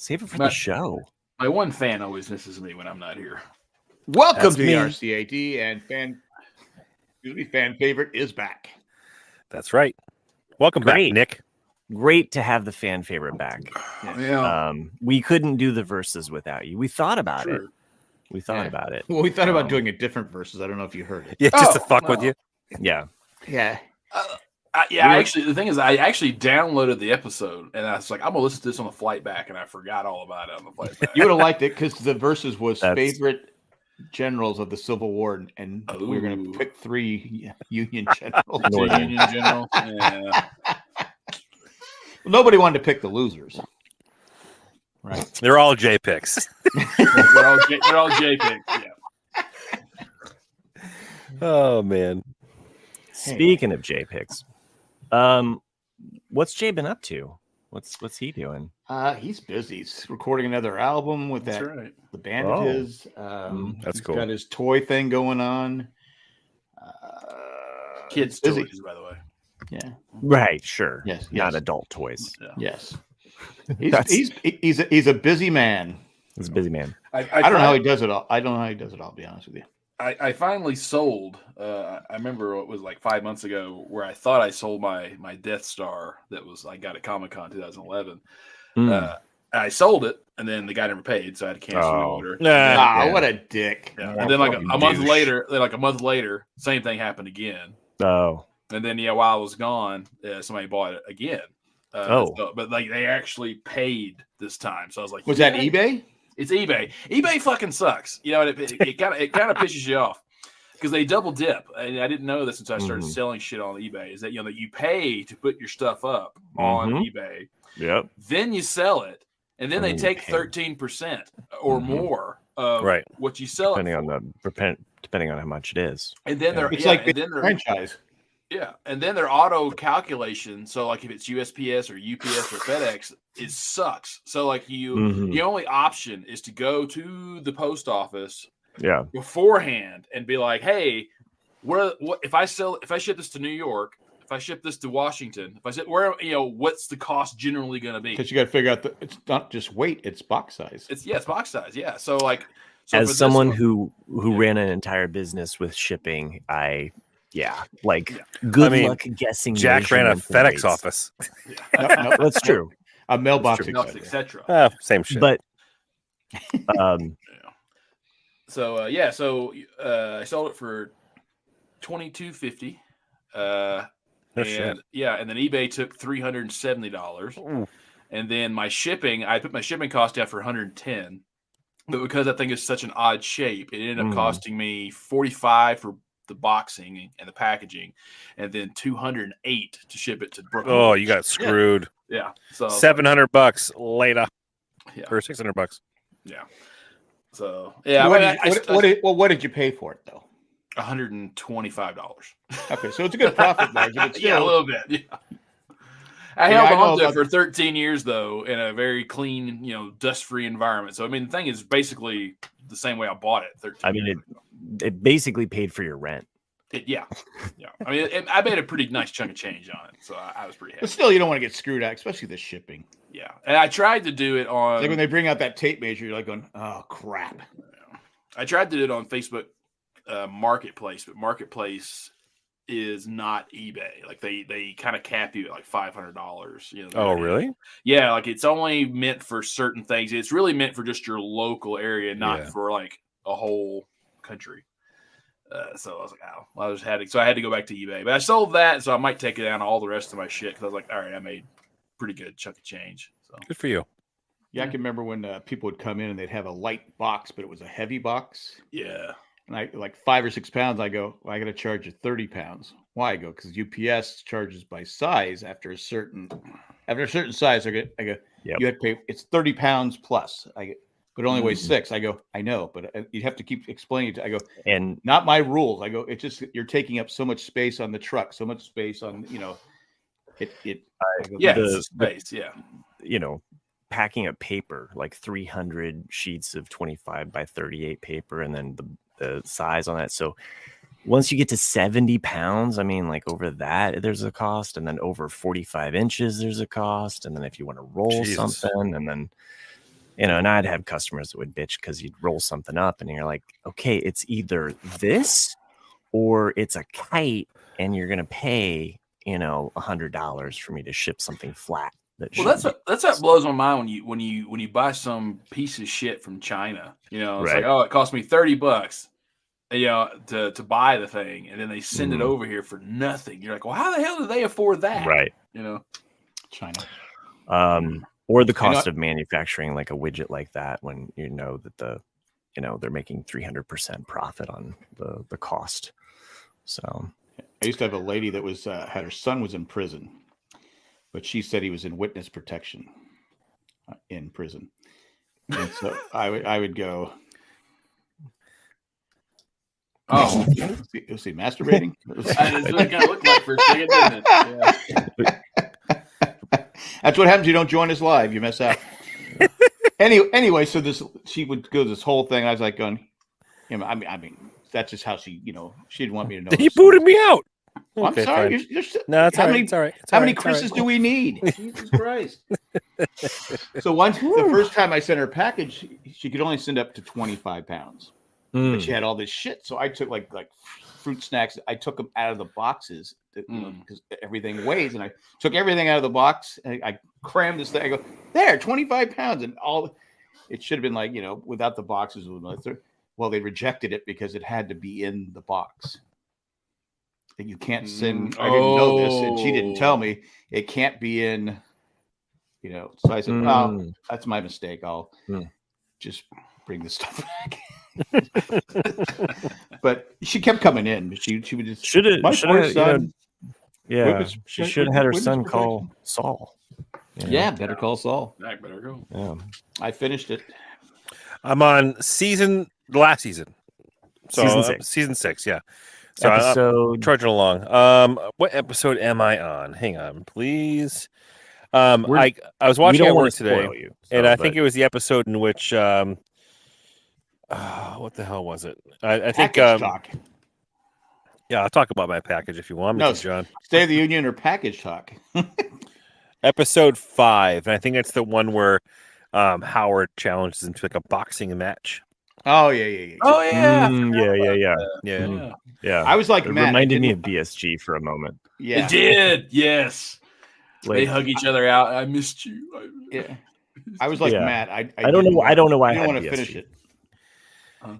Save it for the show. My one fan always misses me when I'm not here. Welcome to the RCAD, and fan favorite is back. That's right. Welcome back, Nick. Great to have the fan favorite back. Yeah. We couldn't do the verses without you. We thought about it. We thought about it. Well, we thought about doing a different verses. I don't know if you heard it. Yeah, just to fuck with you. Yeah. Yeah. Actually, the thing is, I actually downloaded the episode, and I was like, I'm gonna listen to this on the flight back, and I forgot all about it on the flight back. You would have liked it because the verses was favorite generals of the Civil War, and we were going to pick 3 Union generals. Union generals. Yeah. Well, nobody wanted to pick the losers. Right. They're all J picks. they're all J picks. Yeah. Oh man. Speaking of J picks, what's Jay been up to? What's he doing? He's busy. He's recording another album with the band of his. That's cool. Got his toy thing going on. Kids toys, by the way. Yeah. Right. Sure. Yes. Not adult toys. Yeah. Yes. He's a busy man. He's a busy man. I don't know how he does it all. I don't know how he does it all. To be honest with you. I finally sold. I remember it was like 5 months ago where I thought I sold my Death Star that I got at Comic-Con 2011. I sold it, and then the guy never paid, so I had to cancel the order. What a dick! Yeah. And then a month later, same thing happened again. Oh. And then while I was gone, somebody bought it again. But they actually paid this time, so I was like, was that eBay? It's eBay. eBay fucking sucks. You know, it kind of pisses you off because they double dip. And I didn't know this until I started selling shit on eBay. Is that that you pay to put your stuff up on eBay. Yep. Then you sell it, and then they take 13% or more of what you sell depending on how much it is. And then it's like a franchise. Yeah, and then their auto calculation. So, like, if it's USPS or UPS or FedEx, it sucks. So, like, the only option is to go to the post office, beforehand and be like, "Hey, what if I ship this to New York? If I ship this to Washington? If I ship what's the cost generally going to be?" Because you got to figure out it's not just weight; it's box size. It's box size. Yeah. So, like, as someone who ran an entire business with shipping, good luck guessing. Jack ran a FedEx office. No, that's true. A mailbox, etc. Same shit. But So I sold it for $22.50. And then eBay took $370. And then I put my shipping cost down for $110. But because that thing is such an odd shape, it ended up costing me $45 for the boxing and the packaging, and then $208 to ship it to Brooklyn. Oh, you got screwed. Yeah. So $700 later. Or $600. Yeah. So yeah. What did you pay for it though? $125. Okay, so it's a good profit margin. It's a little bit. Yeah. I held on to it for 13 years though, in a very clean, dust-free environment. So I mean, the thing is basically the same way I bought it 13 years ago. It basically paid for your rent. Yeah. I mean, I made a pretty nice chunk of change on it, so I was pretty happy. But still, you don't want to get screwed out, especially the shipping. Yeah, and I tried to do it on. Like when they bring out that tape measure, you're like going, "Oh crap!" Yeah. I tried to do it on Facebook Marketplace, but Marketplace is not eBay. Like they kind of cap you at like $500. Oh, really? Yeah, like it's only meant for certain things. It's really meant for just your local area, not for like a whole country. So I was like, I had to go back to eBay, but I sold that, so I might take it down all the rest of my shit because I was like, all right, I made pretty good chunk of change. So good for you. Yeah, I can remember when people would come in and they'd have a light box, but it was a heavy box. Yeah, and I like 5 or 6 pounds. I go, well, I got to charge you 30 pounds. Why? I go because UPS charges by size after a certain size. I go, you have to pay. It's 30 pounds plus. But it only weighs 6. I go, I know, but you have to keep explaining it. I go, and not my rules. I go, it's just you're taking up so much space on the truck, so much space on space. Packing up paper, like 300 sheets of 25 by 38 paper, and then the size on that. So once you get to 70 pounds, I mean, like over that, there's a cost, and then over 45 inches, there's a cost, and then if you want to roll something, and then and I'd have customers that would bitch because you'd roll something up and you're like, okay, it's either this or it's a kite and you're going to pay, $100 for me to ship something flat. That's what blows my mind when you buy some piece of shit from China. It's like, oh, it cost me $30, to buy the thing, and then they send it over here for nothing. You're like, well, how the hell do they afford that? Right. China. Or the cost of manufacturing like a widget like that when you know that they're making 300% profit on the cost. So I used to have a lady that was had her son was in prison, but she said he was in witness protection in prison, and so I would go. Oh, was he masturbating? That's what it kind of looked like for a second, didn't it? Yeah. That's what happens. You don't join us live. You miss out. Anyway, so she would go this whole thing. I was like going, I mean, that's just how she, she didn't want me to know. You booted me out. Well, I'm sorry. No, it's all right. It's all right. How many Chris's do we need? Jesus Christ. So the first time I sent her a package, she could only send up to 25 pounds. But she had all this shit. So I took like fruit snacks. I took them out of the boxes because everything weighs. And I took everything out of the box. And I crammed this thing. I go, there, 25 pounds. And it should have been like, without the boxes. Well, they rejected it because it had to be in the box. And you can't send. I didn't know this. And she didn't tell me. It can't be in, So I said, oh, that's my mistake. I'll just bring the stuff back. But she kept coming in. She would just should have she should have had her son call Saul. Yeah, Better Call Saul. Better go. Yeah, I finished it. I'm on the last season. So season 6, yeah. So I'm trudging along. What episode am I on? Hang on, please. I was watching at work today, and I think it was the episode in which what the hell was it? I think talk. Yeah, I'll talk about my package if you want me to, John. State of the Union or package talk. Episode 5, and I think it's the one where Howard challenges him to like a boxing match. Oh yeah. Oh yeah. Yeah. I was like, it reminded me of BSG for a moment. Yeah, it did. Yes, they hug each other out. I missed you. Yeah, I was like, Matt. I don't know. I don't know why I don't want to finish it.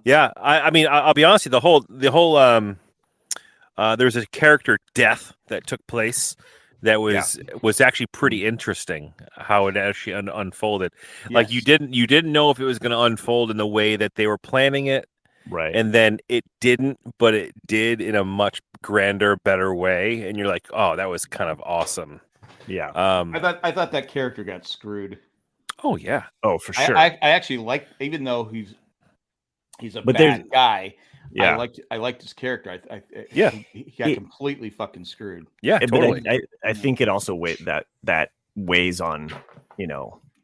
Yeah, I mean, I'll be honest with you. The whole there's a character death that took place that was actually pretty interesting how it actually unfolded. Yes. Like you didn't know if it was going to unfold in the way that they were planning it, right? And then it didn't, but it did in a much grander, better way. And you're like, oh, that was kind of awesome. Yeah. I thought that character got screwed. Oh yeah. Oh, for sure. I actually like, even though he's a bad guy. Yeah, I liked his character. He got completely fucking screwed. Yeah, totally. But I think it also weighs on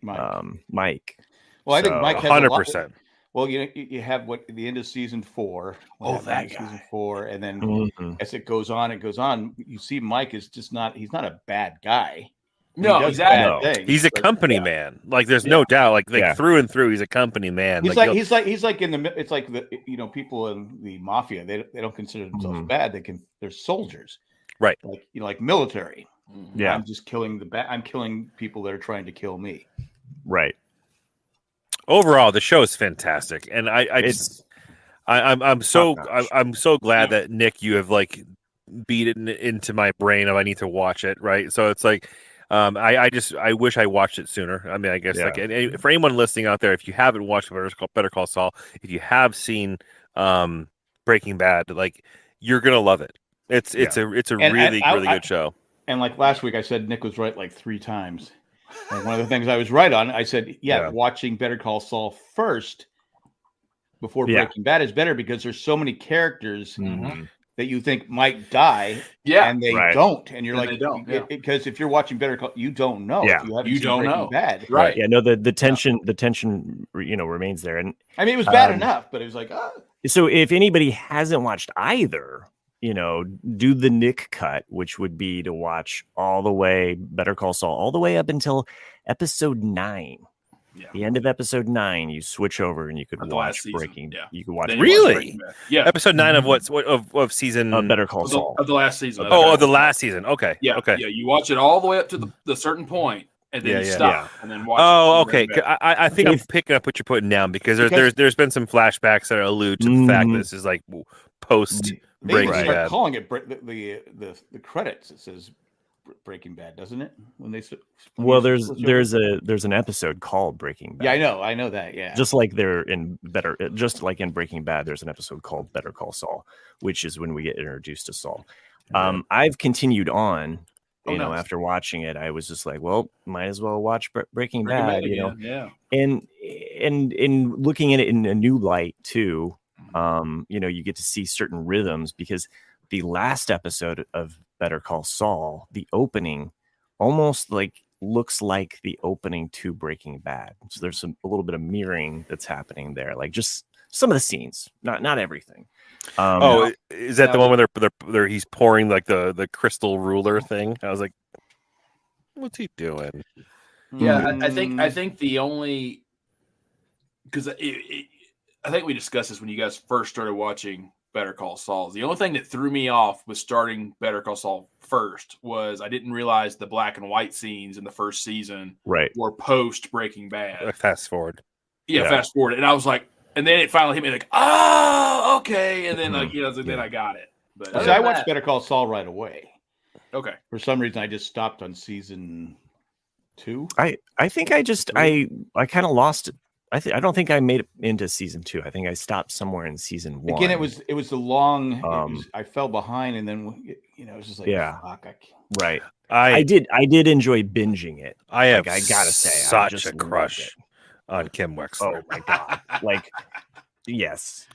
Mike. Well, I think Mike has 100%. Well, you have the end of season 4. That guy. Season 4, and then as it goes on, you see Mike is just not. He's not a bad guy. No, exactly. He's a company man. Like there's no doubt. Like through and through, he's a company man. He's like in the. It's like the people in the mafia. They don't consider themselves bad. They're soldiers, right? Like military. Yeah, I'm just killing I'm killing people that are trying to kill me. Right. Overall, the show is fantastic, and I'm so glad that Nick, you have like beat it into my brain of I need to watch it. Right. So it's like. I wish I watched it sooner. I mean, I guess and for anyone listening out there, if you haven't watched Better Call Saul, if you have seen Breaking Bad, like you're gonna love it. It's a really good show. And like last week, I said Nick was right like 3 times. And one of the things I was right on, I said, watching Better Call Saul first before Breaking Bad is better because there's so many characters. That you think might die, and they don't, and you're like, because if you're watching Better Call, you don't know. Yeah, if you don't know. Bad, right? Yeah, no, the tension, remains there, and I mean, it was bad enough, but it was like, So if anybody hasn't watched either, do the Nick cut, which would be to watch all the way Better Call Saul all the way up until episode 9. The end of episode 9, you switch over and you could watch Breaking. Yeah. You could watch. Really? Episode 9 of what of season? Better Call Saul. Of the last season. Of the last season. Okay. Yeah. Okay. Yeah. You watch it all the way up to the certain point, and then you stop, and then watch. Okay. I think I'm picking up what you're putting down because there's been some flashbacks that allude to the fact that this is like post Breaking Bad. They start calling it the credits. It says Breaking Bad, doesn't it? When they there's an episode called Breaking Bad. Yeah, I know that. Yeah, just like in Breaking Bad, there's an episode called Better Call Saul, which is when we get introduced to Saul. I've continued on. After watching it, I was just like, well, might as well watch Breaking Bad. And in looking at it in a new light too, you get to see certain rhythms because the last episode of Better Call Saul, the opening almost looks like the opening to Breaking Bad. So there's a little bit of mirroring that's happening there, like just some of the scenes, not everything. Is that the one where he's pouring like the crystal ruler thing? I was like, what's he doing? Yeah, I think the only because I think we discussed this when you guys first started watching Better Call Saul. The only thing that threw me off with starting Better Call Saul first was I didn't realize the black and white scenes in the first season were post Breaking Bad. Fast forward. Yeah, fast forward. And I was like, and then it finally hit me like, oh, okay. And then then I got it. But I watched Better Call Saul right away. Okay. For some reason, I just stopped on season 2. I think I kind of lost it. I don't think I made it into season 2. I think I stopped somewhere in season 1. Again, it was the long. I fell behind, and then it was just like, fuck. Right. I did enjoy binging it. I have I gotta say, such a crush on Kim Wexler. Oh my god! Yes.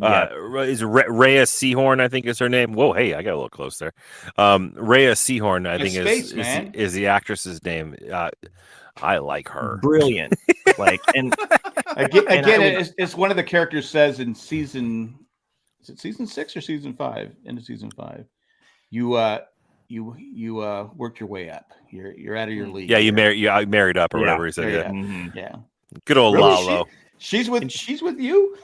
Is Rhea Seehorn? I think is her name. Whoa, hey, I got a little close there. Rhea Seehorn, I think is the actress's name. I like her. Brilliant. Again, it's one of the characters says in season. Is it season 6 or season 5? Into season 5, you worked your way up. You're out of your league. Yeah, you married up or whatever he said. Yeah. Mm-hmm. Yeah. Good old Lalo. She's with you.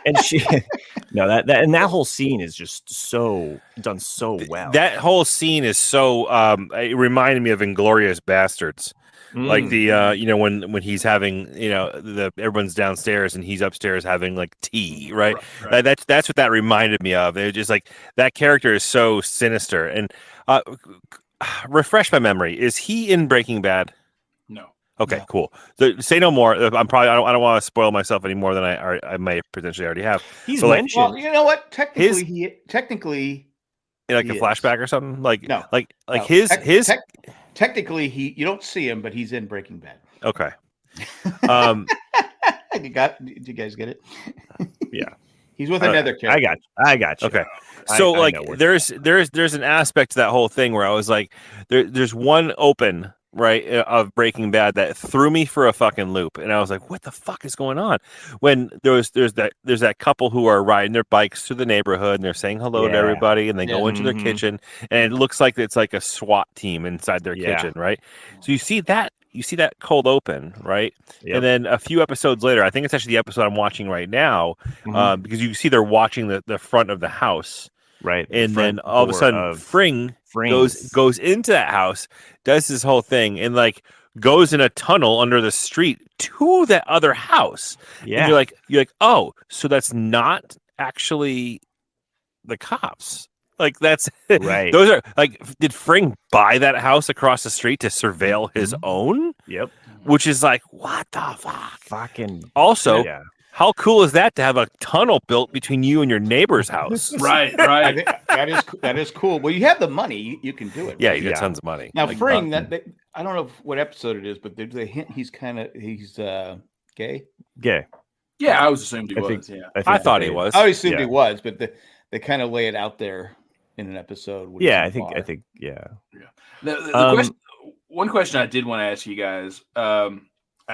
And that whole scene is just so done so well. That whole scene is so it reminded me of Inglourious Bastards. Like the when he's having everyone's downstairs and he's upstairs having like tea, right? That's what that reminded me of. It was just like that character is so sinister. And refresh my memory, is he in Breaking Bad? No. Okay, cool. So, say no more. I don't want to spoil myself any more than I may potentially already have. He's mentioned. Well, you know what? Technically, like a flashback or something. Technically, you don't see him, but he's in Breaking Bad. Okay. Did you guys get it? Yeah. He's with another character. I got you. Okay. So there's an aspect to that whole thing where I was like, there's one open of Breaking Bad that threw me for a fucking loop, and I was like, what the fuck is going on? When there's that couple who are riding their bikes through the neighborhood and they're saying hello to everybody, and they go into their kitchen, and it looks like it's like a SWAT team inside their kitchen, right? So you see that cold open, right? Yep. And then a few episodes later, I think it's actually the episode I'm watching right now, because you see they're watching the front of the house. Right. And then all of a sudden Fring goes into that house, does this whole thing, and goes in a tunnel under the street to that other house. Yeah. And you're like, oh, so that's not actually the cops. That's right. Those are did Fring buy that house across the street to surveil his own? Yep. Which is what the fuck? Fucking also. Yeah. How cool is that to have a tunnel built between you and your neighbor's house? Right. That is cool. Well, you have the money, you can do it. Yeah, you got tons of money. Now, Fring, I don't know what episode it is, but there's a hint he's gay. Gay. Yeah, I was assumed he was. I thought he was. I assumed he was, but they kind of lay it out there in an episode. I think. One question I did want to ask you guys. I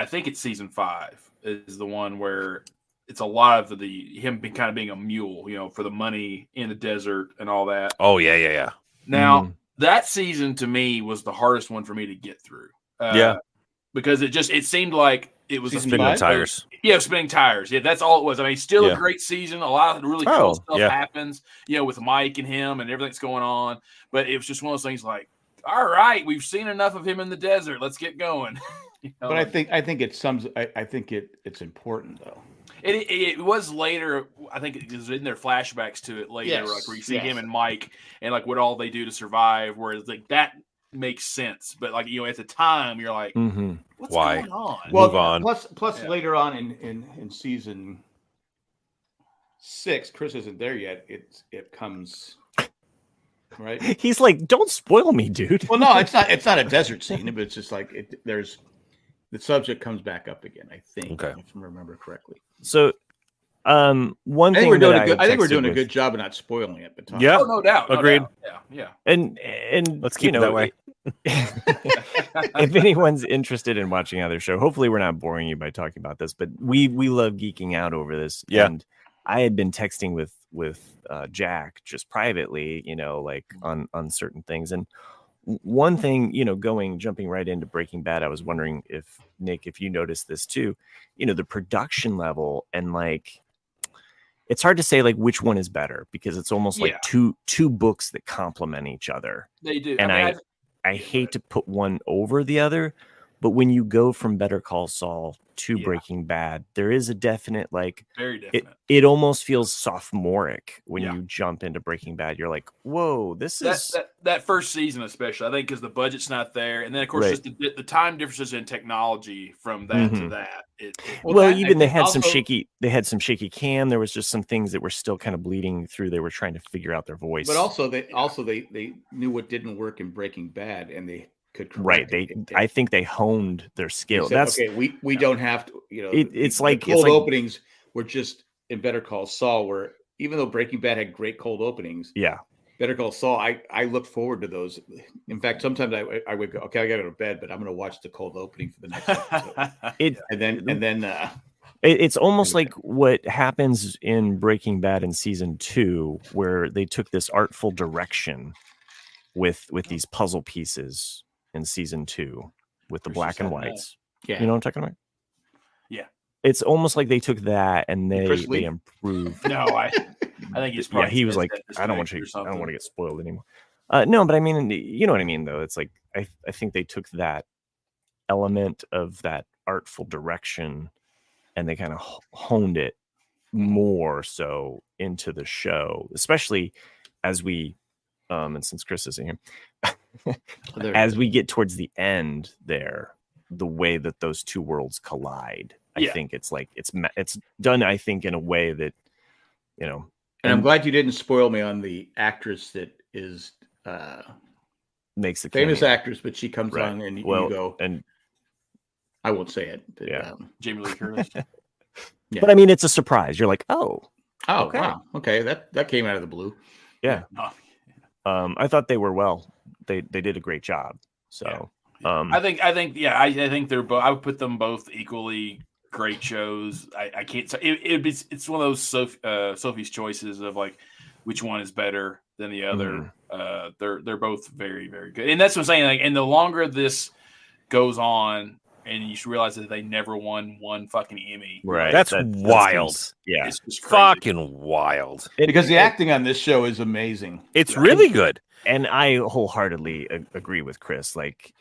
think it's season 5 is the one where it's a lot of him being a mule, for the money in the desert and all that. Oh yeah. Now that season to me was the hardest one for me to get through. because it seemed like it was spinning tires. Yeah, spinning tires. Yeah, that's all it was. I mean, still a great season. A lot of really cool stuff happens, with Mike and him and everything that's going on. But it was just one of those things like, all right, we've seen enough of him in the desert. Let's get going. But I think it's important though. It was later. I think it was in their flashbacks to it later, like where you see him and Mike and like what all they do to survive. Whereas like that makes sense, but like at the time you're like, what's going on? Well, move on. Plus later on in season 6, Chris isn't there yet. It comes right. He's like, don't spoil me, dude. Well, no, it's not a desert scene, but it's just like there's the subject comes back up again. I think, if I remember correctly. So, one thing I think we're doing a good job of not spoiling it. But yeah, no doubt, agreed. Yeah. And let's keep it that way. If anyone's interested in watching another show, hopefully we're not boring you by talking about this, but we love geeking out over this. Yeah. And I had been texting with Jack just privately, like on certain things. And one thing, jumping right into Breaking Bad, I was wondering if Nick, if you noticed this too, the production level and like, it's hard to say like which one is better because it's almost like two books that complement each other. They do. And I hate to put one over the other, but when you go from Better Call Saul to Breaking Bad, there is a definite like very definite. It almost feels sophomoric when you jump into Breaking Bad. You're like, whoa, this is that first season, especially. I think because the budget's not there, and then of course just the time differences in technology from that to that. They had some shaky cam. There was just some things that were still kind of bleeding through. They were trying to figure out their voice, but also they knew what didn't work in Breaking Bad, and they could correct it. I think they honed their skill. Said, That's okay. We don't have to. It's like cold openings were just in Better Call Saul, where even though Breaking Bad had great cold openings, Better Call Saul, I look forward to those. In fact, sometimes I would go, okay, I got to go to bed, but I'm going to watch the cold opening for the next episode. It's almost like what happens in Breaking Bad in season 2, where they took this artful direction with these puzzle pieces in season 2 with the black and whites. Yeah. You know what I'm talking about? Yeah. It's almost like they took that and they improved. No, I think he's probably he was like, I don't want to get spoiled anymore. No, but I mean, you know what I mean though. It's like I think they took that element of that artful direction and they kind of honed it more so into the show, especially as we and since Chris isn't here, as we get towards the end there, the way that those two worlds collide, I think it's like it's done, I think, in a way that, and I'm glad you didn't spoil me on the actress that is makes the famous cameo. actress, but she comes on and you go, and I won't say it. But, Jamie Lee Curtis. But I mean, it's a surprise. You're like, okay. Wow, okay, that came out of the blue. Yeah. I thought they were they did a great job. So I think they're both. I would put them both equally great shows. I can't say it's one of those Sophie's choices of like which one is better than the other. They're both very, very good, and that's what I'm saying. Like, and the longer this goes on, and you realize that they never won one fucking Emmy. Right. That's wild. It's just fucking wild. Because the acting on this show is amazing. It's really good. And I wholeheartedly agree with Chris. Like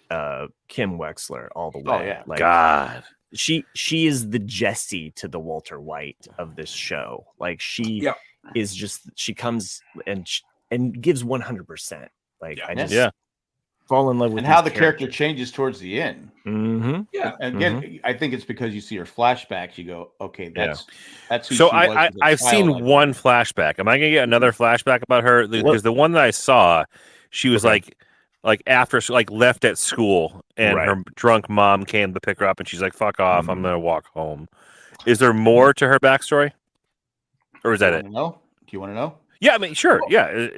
Kim Wexler all the way. Oh, yeah. Like, God. She is the Jessie to the Walter White of this show. Like she is just, she comes and gives 100%. Like I just fall in love with and how the character changes towards the end. Mm-hmm. Yeah. And again, I think it's because you see her flashbacks. You go, okay, that's who so she was. I've seen one flashback. Am I gonna get another flashback about her? Because the one that I saw, she was like after left at school and her drunk mom came to pick her up and she's like, fuck off, I'm gonna walk home. Is there more to her backstory? Or is that it? Do you want to know? Yeah, I mean, sure. Yeah.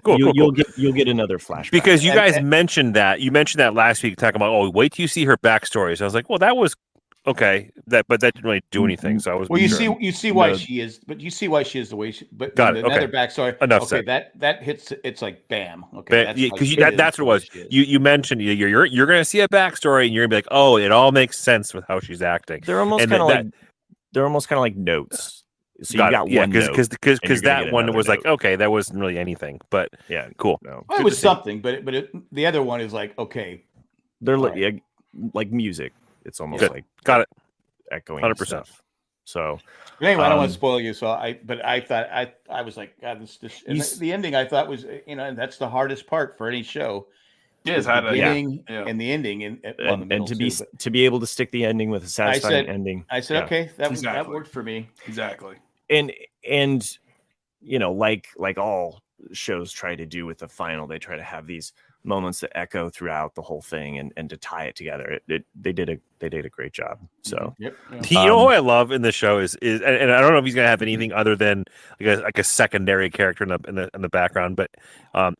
Cool. You'll get another flashback. Because you guys mentioned that. You mentioned that last week, talking about, wait till you see her backstory. So I was like, well, that was Okay, but that didn't really do anything. So I was. Well, you see why she is, but you see why she is the way she. But got it. Another Okay. backstory. Enough okay, said. that hits. It's like bam. Okay, because that's what it was. You mentioned you're going to see a backstory, and you're going to be like, oh, it all makes sense with how she's acting. They're almost kind of like notes. So you got one note, because that one was like, okay, that wasn't really anything, but yeah, cool. No. Well, it was something, but the other one is like, okay, they're like music. It's almost like got it, echoing 100%. So but anyway, I don't want to spoil you. So I thought I was like, God, the ending I thought was, and that's the hardest part for any show. Yes, the beginning and the ending, and to be able to stick the ending with a satisfying ending. I said, okay, that worked for me. Exactly. And like all shows try to do with the final, they try to have these moments that echo throughout the whole thing and to tie it together. They did a great job. So yep. You know who I love in the show is and I don't know if he's gonna have anything other than like a secondary character in the background, but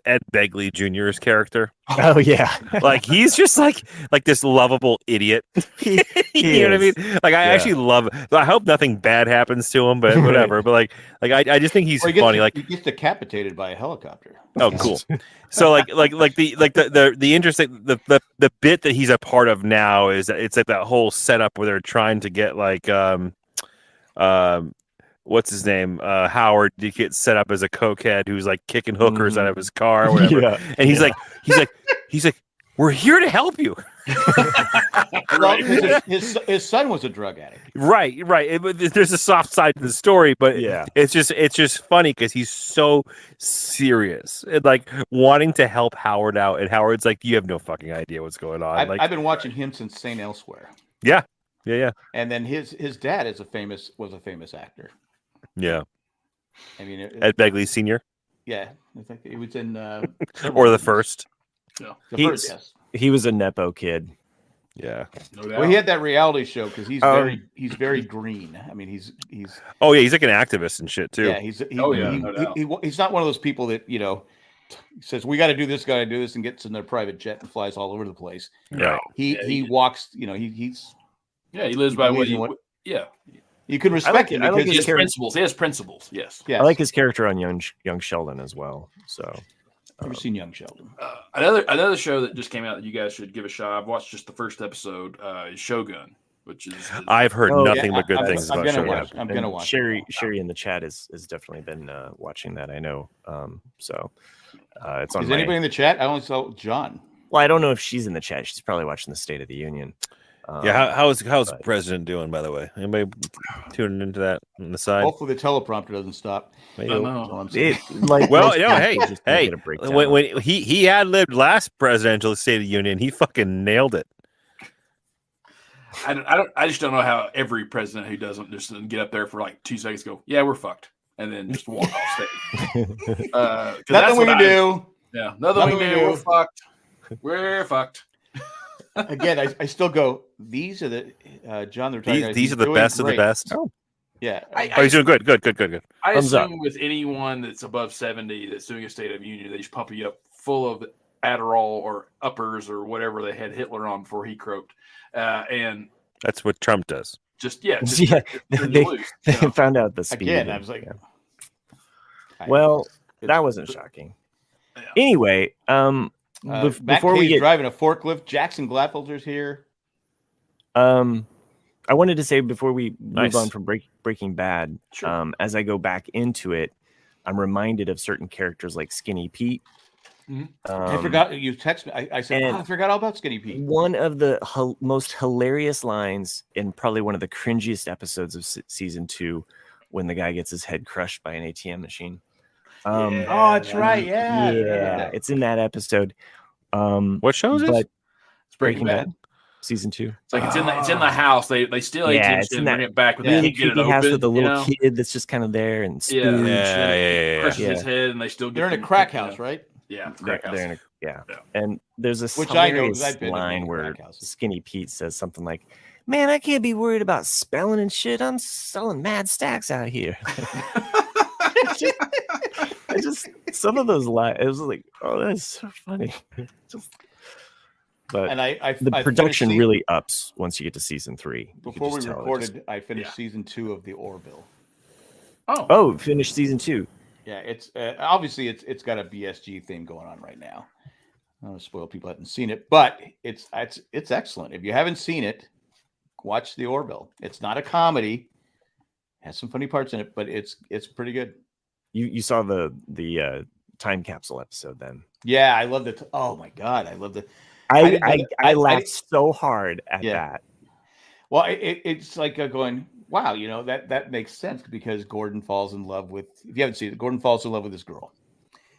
Ed Begley Jr.'s character. Oh yeah, like he's just like this lovable idiot. You know what I mean? Like I actually love. I hope nothing bad happens to him, but whatever. But I just think he's funny. He gets decapitated by a helicopter. Oh, cool. So like the interesting the bit that he's a part of now is that it's like that whole setup where they're trying to get like what's his name Howard to get set up as a cokehead who's like kicking hookers out of his car or whatever. And he's like we're here to help you. Well, his son was a drug addict. Right. There's a soft side to the story, but it's just funny because he's so serious and like wanting to help Howard out, and Howard's like, "You have no fucking idea what's going on." I've been watching him since St. Elsewhere. Yeah. And then his dad was a famous actor. Yeah. I mean, Ed Begley Sr. Yeah, I think he was in or the first. No, first, yes. He was a nepo kid. Yeah. No doubt. Well, he had that reality show because he's very green. I mean, he's. Oh yeah, he's like an activist and shit too. Yeah, he's not one of those people that says we got to do this, and gets in their private jet and flies all over the place. Right. He walks. He's. Yeah, he lives by what. You can respect him because he has principles. He has principles. Yes. I like his character on Young Sheldon as well. So. Never seen Young Sheldon. Another show that just came out that you guys should give a shot. I've watched just the first episode. Is Shogun, which is I've heard nothing but good things about Shogun. I'm gonna watch. Sherry in the chat has definitely been watching that. I know. So it's on. Is anybody in the chat? I only saw John. Well, I don't know if she's in the chat. She's probably watching the State of the Union. How's the president doing, by the way? Anybody tuning into that on the side? Hopefully the teleprompter doesn't stop. I know. Hey, when he ad-libbed last presidential State of the Union, he fucking nailed it. I just don't know how every president who doesn't just get up there for like 2 seconds go, yeah, we're fucked, and then just walk off stage. Nothing we can do. Yeah, nothing we can do. We're fucked. We're fucked. Again, I still go. These are the John. They're talking. These are the best of the best. Oh, yeah. He's doing good. I assume with anyone that's above 70 that's doing a State of Union, they just pump you up full of Adderall or uppers or whatever they had Hitler on before he croaked. And that's what Trump does. They found out the speed. Again, I was like, well, that wasn't shocking. Yeah. Anyway, before we get driving a forklift, Jackson Gladfelder's here. I wanted to say before we move on from Breaking Bad, as I go back into it, I'm reminded of certain characters like Skinny Pete. Mm-hmm. I forgot you texted me. I said, I forgot all about Skinny Pete. One of the most hilarious lines in probably one of the cringiest episodes of season 2, when the guy gets his head crushed by an ATM machine. Oh, that's right. Yeah, it's in that episode. What show is it? It's Breaking Bad. Season 2. It's like it's in the house. They steal ATM and bring it back, but they can't get it open. House with the little kid that's just kind of there and crushes his head, and they still get. They're in a crack house, right? Yeah, crack house. And there's a line where Skinny Pete says something like, "Man, I can't be worried about spelling and shit. I'm selling mad stacks out here." Some of those lines, it was like, oh, that's so funny. But and I the production really ups once you get to season 3. Before we recorded, I finished season 2 of The Orville. Oh, finished season 2. Yeah, it's obviously it's got a BSG theme going on right now. I don't want to spoil people who haven't seen it, but it's excellent. If you haven't seen it, watch The Orville. It's not a comedy. It has some funny parts in it, but it's pretty good. You saw the time capsule episode then? Yeah, I loved it. Oh my god, I loved it. I laughed so hard at that. Well, it's like going, wow, that makes sense because Gordon falls in love with. If you haven't seen it, Gordon falls in love with this girl,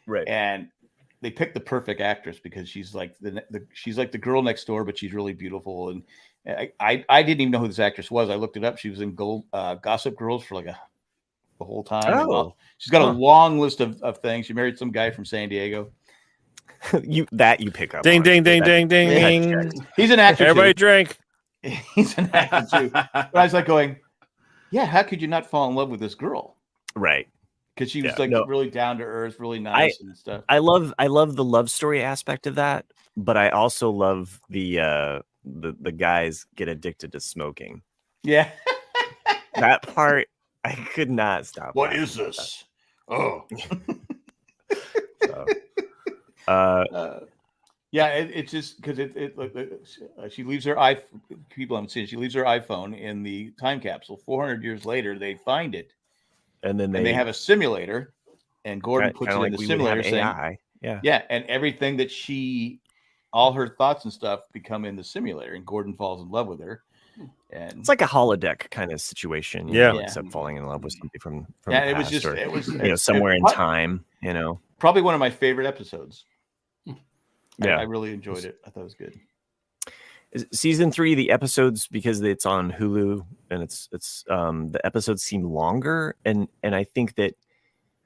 right? And they picked the perfect actress because she's like she's like the girl next door, but she's really beautiful. And I didn't even know who this actress was. I looked it up. She was in Gossip Girls for like the whole time. Oh, she's got a long list of things. She married some guy from San Diego. you pick up. Ding, ding, ding, ding, ding. He's an actor. Everybody drink. He's an actor too. But I was like going, yeah, how could you not fall in love with this girl? Right. Because she was really down to earth, really nice and stuff. I love the love story aspect of that, but I also love the guys get addicted to smoking. Yeah. That part I could not stop. What is this? Oh. Yeah, it's just because she leaves her iPhone. People haven't seen it. She leaves her iPhone in the time capsule. 400 years later, they find it, and then they have a simulator, and Gordon puts it in the simulator, saying, "Yeah," and everything that all her thoughts and stuff become in the simulator, and Gordon falls in love with her. And it's like a holodeck kind of situation, except falling in love with somebody from the past, it was somewhere in time, Probably one of my favorite episodes. Yeah, I really enjoyed it. I thought it was good. Season 3, the episodes, because it's on Hulu and it's the episodes seem longer, and I think that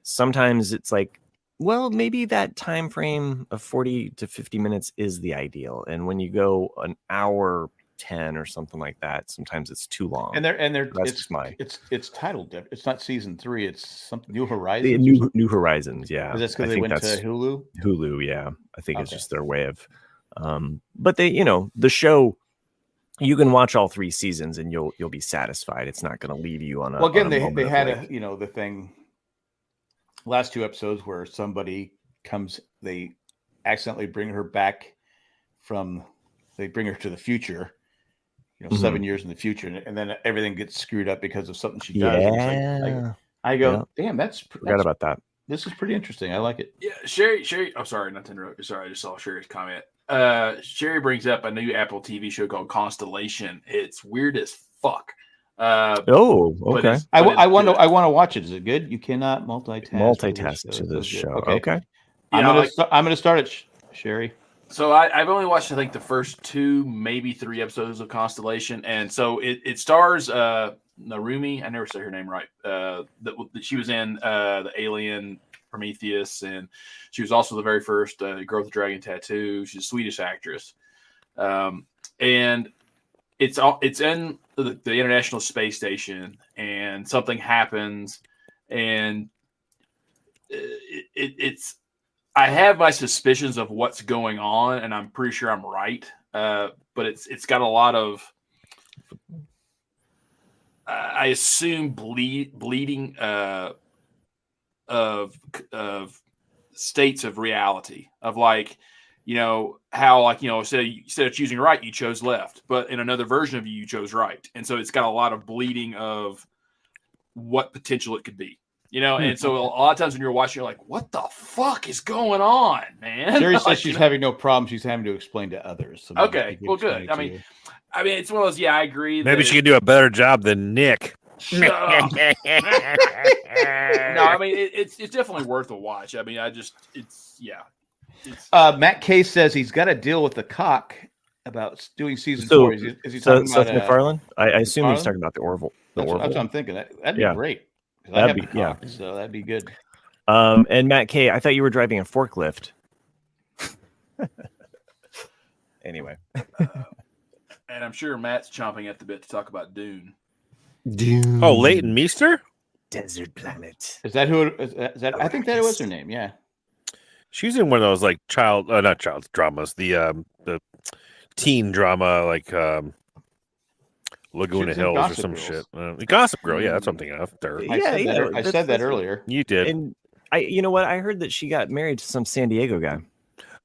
sometimes it's like, well, maybe that time frame of 40 to 50 minutes is the ideal, and when you go an hour 10 or something like that, sometimes it's too long. And it's titled different. It's not season 3. It's something New Horizons. New Horizons, yeah. Is that because they went to Hulu? Hulu, yeah. I think it's just their way of. But they, the show, you can watch all 3 seasons and you'll be satisfied. It's not going to leave you on a. Well, again, they had the thing. Last 2 episodes where somebody comes, they accidentally bring her back they bring her to the future. 7 years in the future, and then everything gets screwed up because of something she does. Yeah. I go, damn, forgot about that. This is pretty interesting. I like it. Yeah, Sherry. I'm sorry, not to interrupt. Sorry, I just saw Sherry's comment. Sherry brings up a new Apple TV show called Constellation. It's weird as fuck. Okay. I want to watch it. Is it good? You cannot multitask to this show. Okay. I'm gonna start it, Sherry. So I've only watched, I think, the first 2, maybe 3 episodes of Constellation, and so it stars Narumi. I never say her name right. She was in the Alien, Prometheus, and she was also the very first Girl with the Dragon Tattoo. She's a Swedish actress, and it's in the International Space Station, and something happens, and it's. I have my suspicions of what's going on, and I'm pretty sure I'm right. But it's got a lot of, I assume, bleeding of states of reality of how instead of choosing right, you chose left, but in another version of you chose right, and so it's got a lot of bleeding of what potential it could be. And so a lot of times when you're watching, you're like, what the fuck is going on, man? Sherry says she's having no problem. She's having to explain to others. So okay, well, good. I mean, it's one of those, I agree. Maybe she could do a better job than Nick. No, I mean, it's definitely worth a watch. I mean, Matt Case says he's got to deal with the cock about doing season 4. Is he talking about MacFarlane? I assume he's talking about the Orville. That's what I'm thinking. That'd be great. So that'd be good. And Matt K, I thought you were driving a forklift. Anyway, and I'm sure Matt's chomping at the bit to talk about Dune. Oh, Leighton Meester, Desert Planet. Is that who? Is that? I think that was her name. Yeah, she's in one of those like not child dramas. The teen drama like Laguna Hills or some shit. Gossip Girl, yeah, that's something enough. I said that earlier. You did. And you know what? I heard that she got married to some San Diego guy.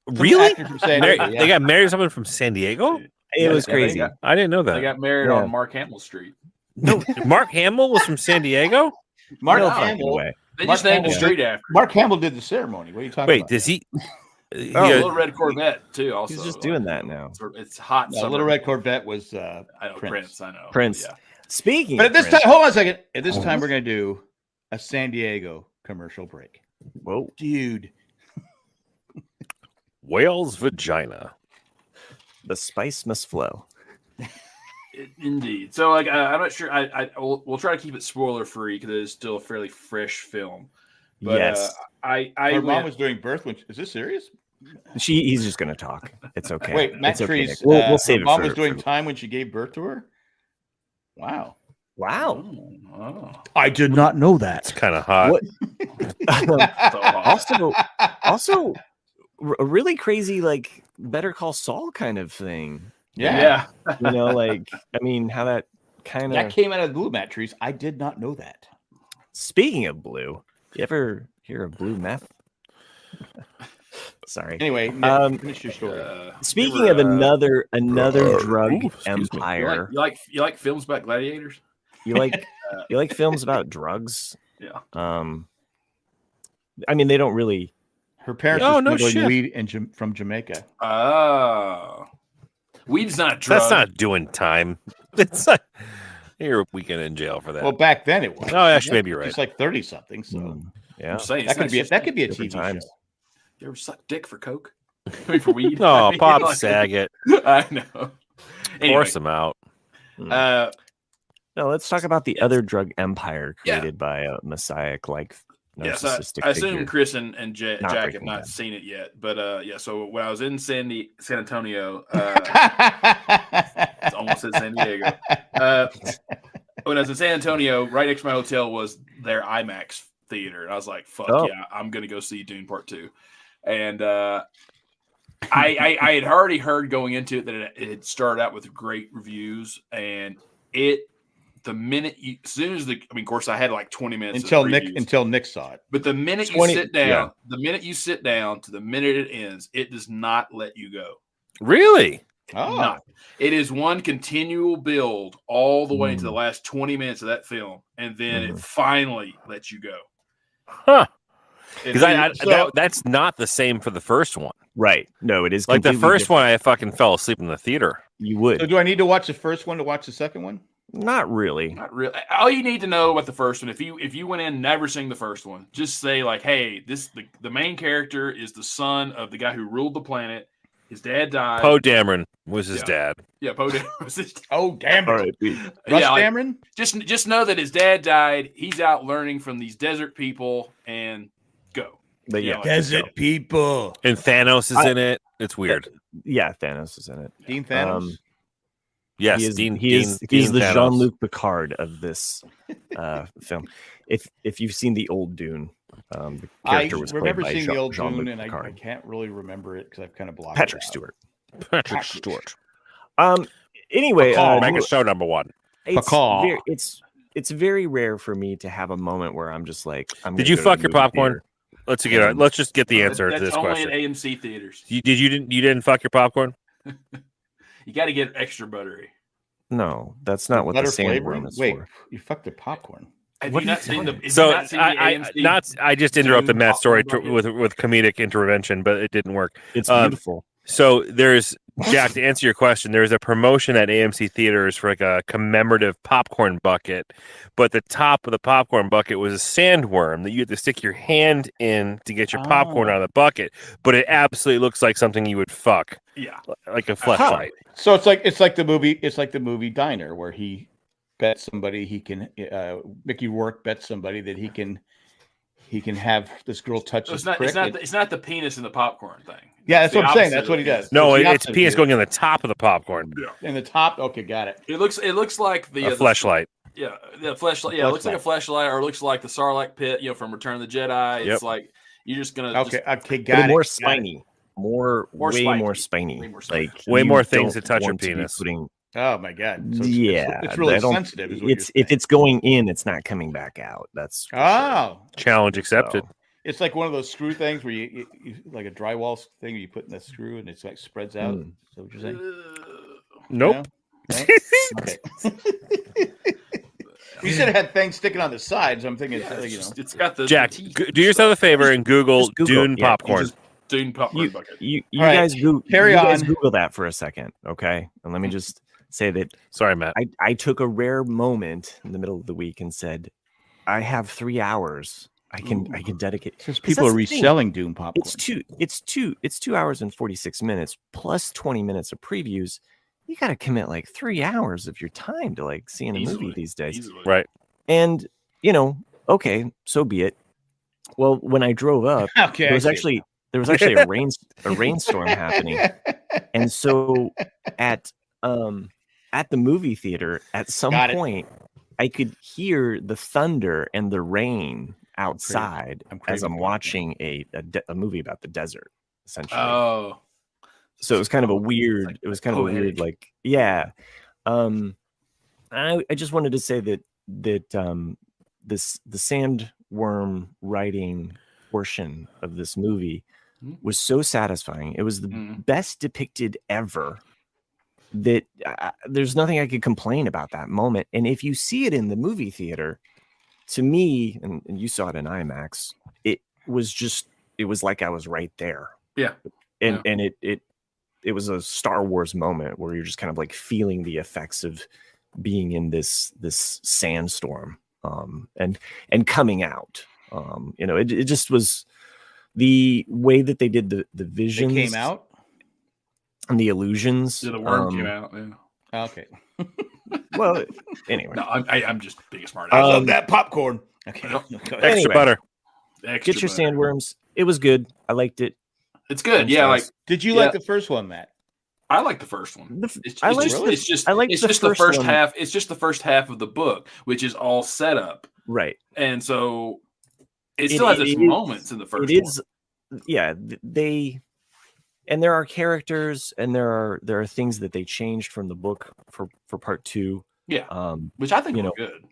Really? From San Diego, They got married to someone from San Diego? It was crazy. I didn't know that. They got married on Mark Hamill Street. No, Mark Hamill was from San Diego? Mark Hamill. They just named the street after. Mark Hamill did the ceremony. What are you talking about? Wait, does he? Little Red Corvette too. Also, he's just doing that now. It's hot. No, Little Red Corvette was I know Prince. I know Prince. Yeah. Speaking, but at this time, hold on a second. At this time, we're going to do a San Diego commercial break. Whoa, dude! Whale's vagina. The spice must flow. Indeed. So, like, I'm not sure. We'll try to keep it spoiler free because it is still a fairly fresh film. But, yes. Her mom was doing birth. Is this serious? He's just going to talk. It's okay. Wait, Matt Trees. Okay. We'll save it. Mom was doing time when she gave birth to her. Wow. Oh. I did not know that. It's kind of hot. Also, a really crazy, like Better Call Saul kind of thing. Yeah. You know, like, I mean, how that kind of that came out of the blue, Matt Trees. I did not know that. Speaking of blue, you ever hear of blue meth? Sorry. Anyway, finish your story. Speaking of another drug empire, you like films about gladiators? You like films about drugs? Yeah. I mean, they don't really. Her parents were smuggling weed from Jamaica. Oh. Weed's not a drug. That's not doing time. It's like you're a weekend in jail for that. Well, back then it was. No, actually, maybe you're right. It's like 30 something. So yeah, saying, that could be a TV show. You ever suck dick for coke? For weed? Oh, Bob Saget. I know. Anyway. Force him out. No, let's talk about the other drug empire created by a messiah-like narcissistic I assume figure. Chris and Jack have not seen it yet, but so when I was in San Antonio, it's almost at San Diego. When I was in San Antonio, right next to my hotel was their IMAX theater, and I was like, "Fuck yeah, I'm gonna go see Dune Part 2." And I had already heard going into it that it had started out with great reviews, and the minute as soon as of course I had like 20 minutes until Nick saw it. But the minute you sit down, the minute to the minute it ends, it does not let you go. Really? Oh. It is one continual build all the way into the last 20 minutes of that film, and then it finally lets you go. Huh. Because that's not the same for the first one. Right. No, it is like the first one. I fucking fell asleep in the theater. You would. So do I need to watch the first one to watch the second one? Not really. Not really. All you need to know about the first one, if you went in never seeing the first one, just say like, hey, the main character is the son of the guy who ruled the planet. His dad died. Poe Dameron was his dad. Yeah, Poe Dameron was his dad. Oh, Dameron. Russ Dameron? Just know that his dad died. He's out learning from these desert people and go. But yeah, desert people. And Thanos is in it. It's weird. Yeah, Thanos is in it. Dean Thanos? Yes, he is the Thanos. Jean-Luc Picard of this film. If you've seen the old Dune, the character was played by seeing the old Jean-Luc Dune, and Picard. I can't really remember it because I've kind of blocked Patrick it Stewart. Patrick Stewart. Anyway, make a show number one. It's very rare for me to have a moment where I'm just like, Did you fuck your popcorn? Let's just get the answer to this question. Only at AMC theaters. You didn't fuck your popcorn? You got to get extra buttery. No, that's not what the sandworm is for. You fucked the popcorn. Have you not seen the? I just interrupted Matt's story with comedic intervention, but it didn't work. It's beautiful. So there's Jack, to answer your question, there's a promotion at AMC theaters for like a commemorative popcorn bucket, but the top of the popcorn bucket was a sandworm that you had to stick your hand in to get your popcorn out of the bucket, but it absolutely looks like something you would fuck. Yeah, like a fleshlight. So it's like the movie Diner, where he bets somebody Mickey Rourke bets somebody that he can have this girl touch his prick. It's not the penis in the popcorn thing. Yeah, that's what I'm saying. That's what he does. No, it's penis going in the top of the popcorn. Yeah. In the top. Okay, got it. It looks like the fleshlight. Yeah, the fleshlight. Yeah, it looks like a fleshlight, or it looks like the Sarlacc pit, from Return of the Jedi. It's like you're just gonna okay, got it. More spiny. way more spiny. Like way more things to touch your penis. Oh my god! So it's really sensitive. If it's going in, it's not coming back out. That's sure. Challenge accepted. So, it's like one of those screw things where you like a drywall thing where you put in the screw and it's like spreads out. Is that what you're saying? Nope. No? Okay. You should have had things sticking on the sides. I'm thinking, it's got the Jack. Do yourself a favor and Google Dune popcorn. Dune popcorn bucket. You guys Google that for a second, okay? And let me just say that. Sorry, Matt. I took a rare moment in the middle of the week and said, I have 3 hours. I can dedicate. Because people are reselling Dune popcorn. It's 2 hours and 46 minutes plus 20 minutes of previews. You got to commit like 3 hours of your time to like seeing a movie these days. Easily. Right. And, okay, so be it. Well, when I drove up, there was actually a rainstorm happening. And so at the movie theater, at some point, I could hear the thunder and the rain outside as I'm watching a movie about the desert, essentially. Oh. So it was kind of a weird, like, yeah. I just wanted to say that the sandworm writing portion of this movie was so satisfying. It was the best depicted ever. That there's nothing I could complain about that moment. And if you see it in the movie theater, to me, and you saw it in IMAX, it was like I was right there. Yeah. And it was a Star Wars moment where you're just kind of like feeling the effects of being in this sandstorm and coming out. It just was the way that they did the visions. They came out and the illusions. Yeah, the worm came out. Yeah. Okay. Well, anyway. No, I'm just being smart. I love that popcorn. Okay. Extra butter. Get your sandworms. It was good. I liked it. It's good. Yeah. Like, did you like the first one, Matt? I like the first one. It's just the first half. It's just the first half of the book, which is all set up. Right. And so it still has its moments in the first one. Yeah. And there are characters and there are things that they changed from the book for part 2. Yeah. Which I think were good.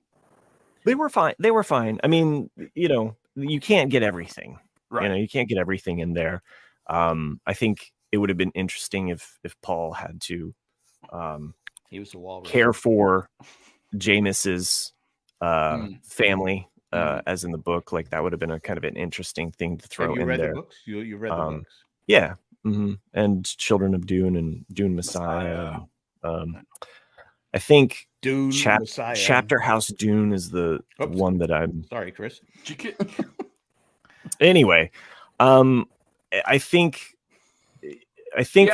They were fine. I mean, you can't get everything. Right. You can't get everything in there. I think it would have been interesting if Paul had to he was the walrus. Care for Jameis's family as in the book. Like that would have been a kind of an interesting thing to throw in there. The books? You read the books? Yeah. Mm-hmm. And Children of Dune and Dune Messiah. I think Dune Messiah. Chapter House Dune is the one that I'm. Sorry, Chris. Anyway, I think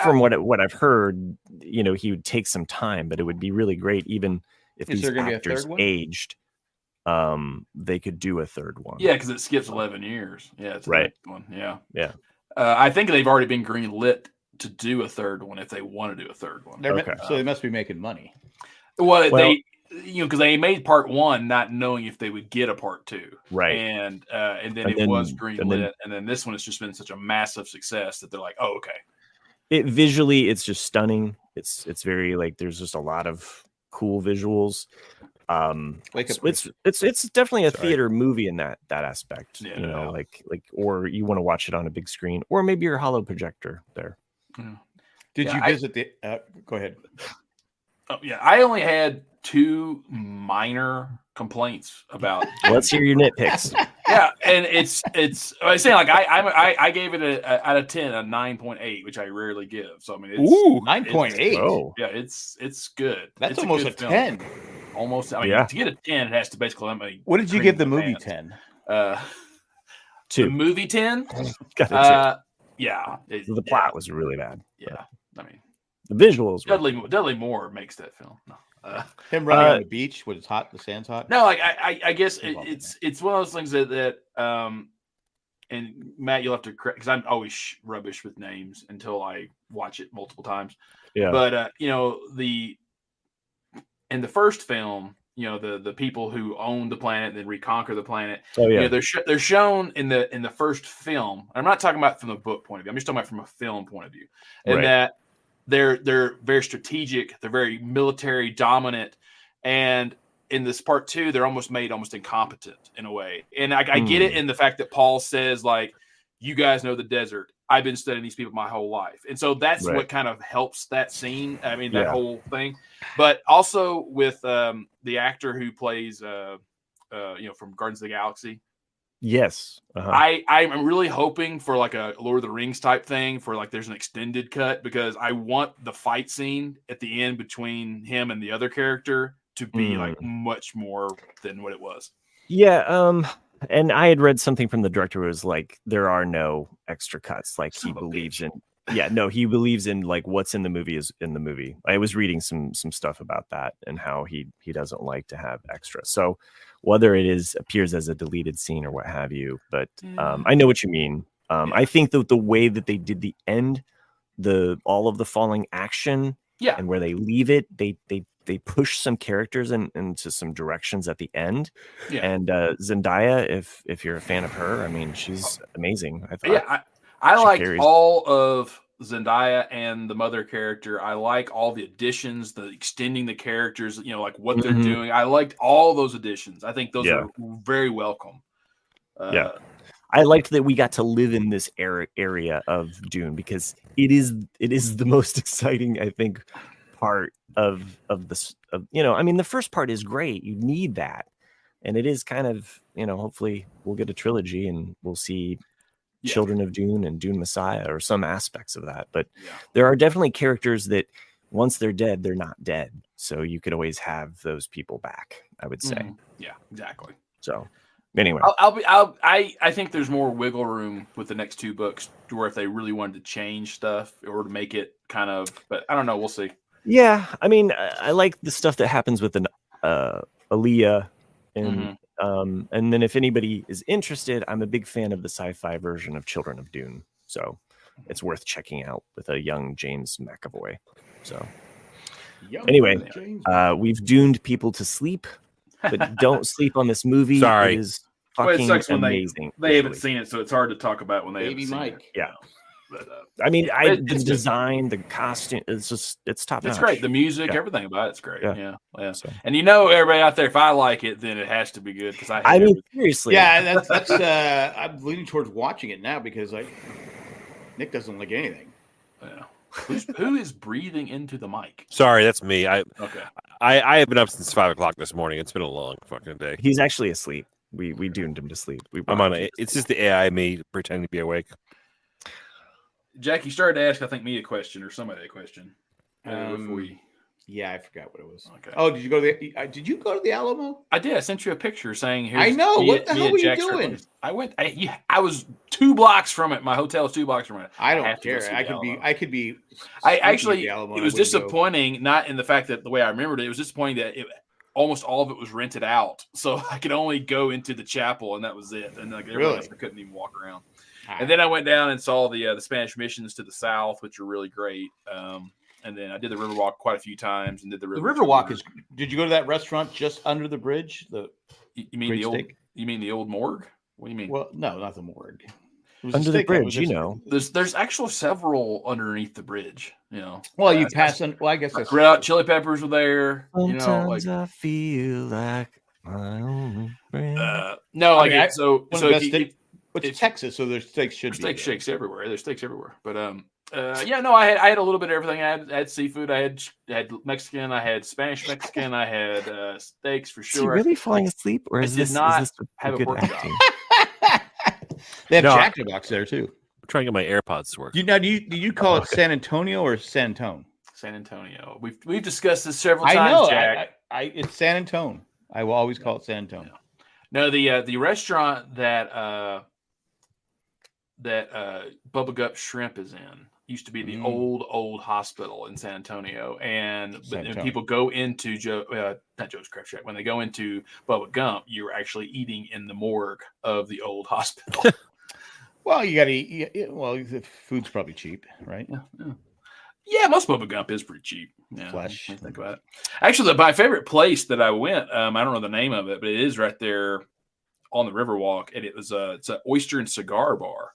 from what I've heard, he would take some time, but it would be really great even if these actors aged. They could do a third one. Yeah, because it skips 11 years. Yeah, it's right. One. Yeah. Yeah. I think they've already been greenlit to do a third one if they want to do a third one. Okay. So they must be making money. Well, they, because they made part 1 not knowing if they would get a part 2, right? And then it was greenlit, and then this one has just been such a massive success that they're like, oh, okay. Visually, it's just stunning. It's very like there's just a lot of cool visuals. It's definitely a theater movie in that aspect. Yeah, like or you want to watch it on a big screen, or maybe your hollow projector there. Yeah. Did you visit the? Go ahead. Oh, yeah, I only had 2 minor complaints about. Let's hear your nitpicks. Yeah, and it's. I was saying like I gave it out of 10 a 9.8, which I rarely give. So I mean, it's 9.8. Oh, yeah, it's good. That's almost a 10. Almost. I mean, to get a 10, it has to basically. What did you give the movie 10? 2. The movie 10. Yeah. The plot was really bad. Yeah, I mean. The visuals. Dudley Moore makes that film. No. Him running on the beach when it's hot, the sand's hot. No, like I guess it's one of those things that and Matt, you'll have to correct because I'm always rubbish with names until I watch it multiple times. Yeah. But in the first film, the people who own the planet and then reconquer the planet. Oh yeah, they're shown in the first film. I'm not talking about from the book point of view. I'm just talking about from a film point of view, and that they're very strategic. They're very military dominant, and in this part 2, they're almost incompetent in a way. And I get it in the fact that Paul says, like, you guys know the desert. I've been studying these people my whole life. And so that's what kind of helps that scene. I mean, that whole thing. But also with the actor who plays, from Guardians of the Galaxy. Yes. I'm really hoping for like a Lord of the Rings type thing, for like there's an extended cut, because I want the fight scene at the end between him and the other character to be like much more than what it was. Yeah. And I had read something from the director who was like, there are no extra cuts. Like he believes in, he believes in like what's in the movie is in the movie. I was reading some stuff about that and how he doesn't like to have extra. So whether it appears as a deleted scene or what have you, but I know what you mean. I think that the way that they did the end, all of the falling action, and where they leave it, they push some characters into some directions at the end. And Zendaya, if you're a fan of her, I mean, she's amazing. I thought. I like all of Zendaya and the mother character. I like all the additions, the extending the characters, like what they're doing. I liked all those additions. I think those are very welcome. I liked that we got to live in this area of Dune, because it is the most exciting, I think, part of this. I mean, the first part is great. You need that, and it is kind of, hopefully we'll get a trilogy and we'll see Children of Dune and Dune Messiah, or some aspects of that. But there are definitely characters that once they're dead, they're not dead. So you could always have those people back, I would say. Yeah, exactly. So anyway, I think there's more wiggle room with the next 2 books, to where if they really wanted to change stuff or to make it kind of, but I don't know. We'll see. Yeah, I mean, I like the stuff that happens with Aaliyah, and then if anybody is interested, I'm a big fan of the sci-fi version of Children of Dune, so it's worth checking out with a young James McAvoy. So anyway, we've doomed people to sleep, but don't sleep on this movie. Sorry. It is fucking amazing. They haven't seen it, so it's hard to talk about when they haven't seen it. Yeah. But, I mean, the design, the costume, it's top notch. It's great. The music, everything about it's great. Yeah. So. And everybody out there, if I like it, then it has to be good, because I mean, seriously. Yeah, that's I'm leaning towards watching it now, because Nick doesn't like anything. Yeah. Who is breathing into the mic? Sorry, that's me. I have been up since 5 o'clock this morning. It's been a long fucking day. He's actually asleep. We doomed him to sleep. I'm on it. It's just the AI me pretending to be awake. Jack, you started to ask, I think, me a question, or somebody a question. Yeah, I forgot what it was. Okay. Oh, did you go to the Alamo? I did. I sent you a picture saying, I know. What the hell were you doing? I went. I was 2 blocks from it. My hotel is 2 blocks from it. I don't care. I could be. I actually. It was disappointing, not in the fact that the way I remembered it. It was disappointing that almost all of it was rented out, so I could only go into the chapel, and that was it. And like everyone else, I couldn't even walk around. And then I went down and saw the Spanish missions to the south, which are really great. And then I did the Riverwalk quite a few times, and did the Riverwalk is. Did you go to that restaurant just under the bridge? You mean the old? Steak? You mean the old morgue? What do you mean? Well, no, not the morgue. Under the bridge, There's actually several underneath the bridge. Well, you pass on. Well, I guess that's Red Hot Chili Peppers were there. Sometimes I feel like my own friend. It's Texas, so there's steaks shakes everywhere. There's steaks everywhere. But I had a little bit of everything. I had seafood. I had Mexican. I had Spanish Mexican. I had steaks for sure. Is he really falling asleep, or is this a good acting? They have Jack in the Box there too. I'm trying to get my AirPods to work. Do you call it San Antonio or San Antone? San Antonio. We've discussed this several times. I know. Jack. It's San Antone. I will always call it San Antonio. No, the restaurant that Bubba Gup Shrimp is in used to be the old hospital in San Antonio, and people go into not Joe's Crab Shack. When they go into Bubba Gump, you're actually eating in the morgue of the old hospital. Well, you got to eat. Well, the food's probably cheap, right? Yeah. Yeah, most Bubba Gump is pretty cheap. Yeah, Flesh. Think about it. Actually, my favorite place that I went, I don't know the name of it, but it is right there on the Riverwalk, and it's an oyster and cigar bar.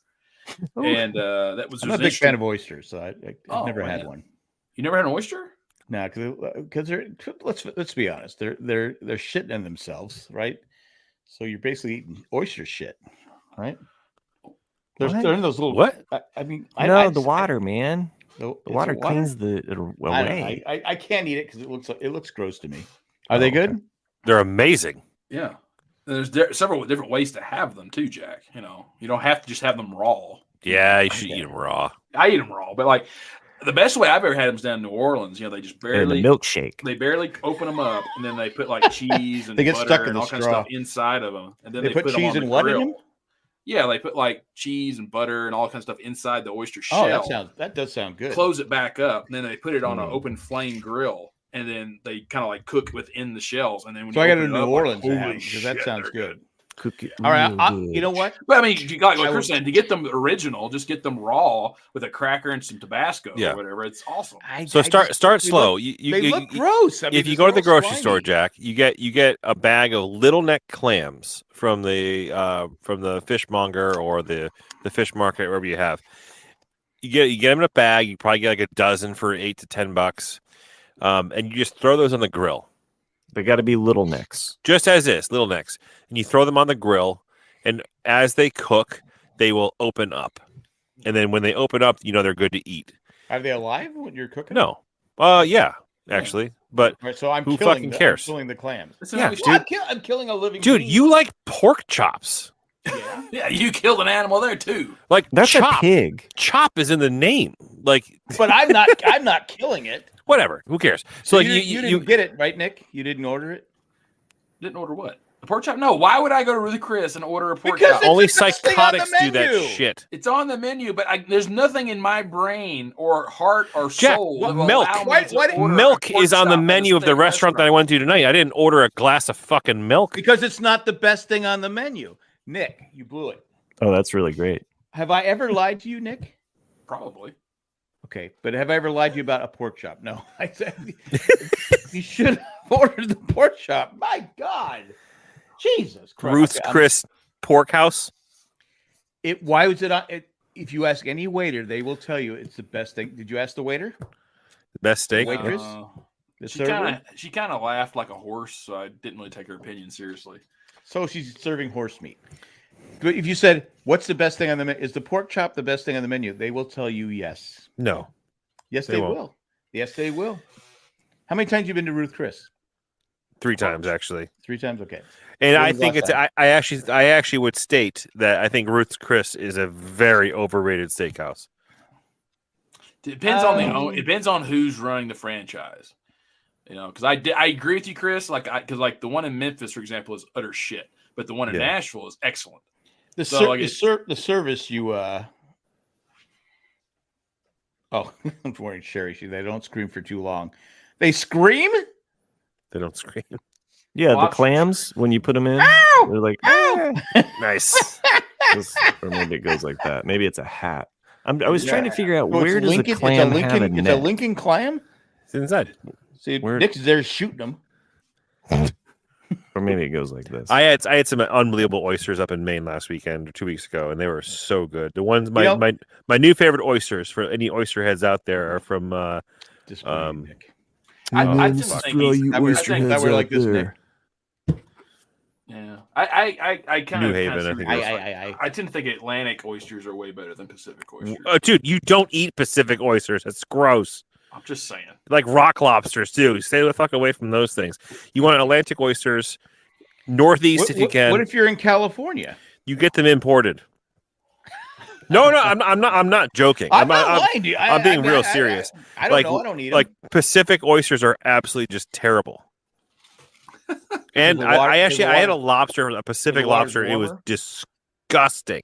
Oh. And that was. I'm not a big fan of oysters, so I've never had one. You never had an oyster? No, because they're let's be honest, they're shitting in themselves, right? So you're basically eating oyster shit, right? They're in those little. What? I mean, the water, man. The water cleans it away. I can't eat it because it looks gross to me. Are they good? They're amazing. Yeah. There's several different ways to have them too, Jack. You don't have to just have them raw. Yeah, you should eat them raw. I eat them raw, but like the best way I've ever had them is down in New Orleans. They just barely the milkshake. They barely open them up, and then they put like cheese and they get butter stuck in and the all straw. kinds of stuff inside of them, and then they put cheese them on and the what grill. in them? Yeah, they put like cheese and butter and all kinds of stuff inside the oyster shell. Oh, that does sound good. Close it back up, and then they put it on an open flame grill, and then they kind of like cook within the shells. And then when so I got to New up, Orleans like, because that sounds good. Cook it. All right, you know what? But I mean, like Chris said, to get them original, just get them raw with a cracker and some Tabasco or whatever. It's awesome. Start slow. They look gross. I mean, if you go to the grocery store, Jack, you get a bag of little neck clams from the fishmonger or the fish market, wherever you have. You get them in a bag. You probably get like a dozen for $8 to $10, and you just throw those on the grill. They got to be little necks. Just as is, little necks. And you throw them on the grill, and as they cook, they will open up. And then when they open up, they're good to eat. Are they alive when you're cooking? No. Yeah, actually. But right, so who fucking cares? I'm killing the clams. Yeah, dude. I'm killing a living dude, being. you like pork chops. Yeah, you killed an animal there too. Like that's a pig. Chop is in the name. Like, but I'm not killing it. Whatever. Who cares? So like you didn't get it, right, Nick? You didn't order it? Didn't order what? A pork chop? No. Why would I go to Ruth Chris and order a pork chop? Only psychotics do that shit. It's on the menu, but there's nothing in my brain or heart or Jack, soul. Milk. Milk is on the menu of the restaurant that I went to tonight. I didn't order a glass of fucking milk because it's not the best thing on the menu. Nick, you blew it. Oh, that's really great. Have I ever lied to you, Nick? Probably. Okay, but have I ever lied to you about a pork chop? No, I said you should have ordered the pork chop. My God, Jesus Christ! Ruth's Chris Pork House. Why was it on? If you ask any waiter, they will tell you it's the best thing. Did you ask the waiter? The best steak. Waitress. She kind of laughed like a horse, so I didn't really take her opinion seriously. So she's serving horse meat. But if you said, "What's the best thing on the menu?" Is the pork chop the best thing on the menu? They will tell you yes. No. Yes, they will. Yes, they will. How many times have you been to Ruth Chris? 3 times, actually. 3 times, okay. And I think it's. I actually would state that I think Ruth's Chris is a very overrated steakhouse. Depends on who's running the franchise. Because I agree with you, Chris. Because the one in Memphis, for example, is utter shit, but the one in Nashville is excellent. The service you Oh, I'm wearing Sherry. They don't scream for too long. They scream? They don't scream. Yeah, the clams, when you put them in, they're like, nice. Or maybe it goes like that. Maybe it's a hat. I was trying to figure out where does a clam have a It's neck? a Lincoln clam? It's inside. See, Nick's there shooting them. Or maybe it goes like this. I had some unbelievable oysters up in Maine last weekend or 2 weeks ago, and they were so good. The ones my new favorite oysters for any oyster heads out there are from Nick. I just think we're like this, Nick. Yeah, I kind of New Haven. I tend to think Atlantic oysters are way better than Pacific oysters. Dude, you don't eat Pacific oysters. That's gross. I'm just saying. Like rock lobsters too. Stay the fuck away from those things. You want Atlantic oysters, Northeast if you can. What if you're in California? You get them imported. No, I'm not joking. I'm not lying to you. I'm being real serious. I don't know. I don't eat them. Like Pacific oysters are absolutely just terrible. And I had a Pacific lobster. It was disgusting.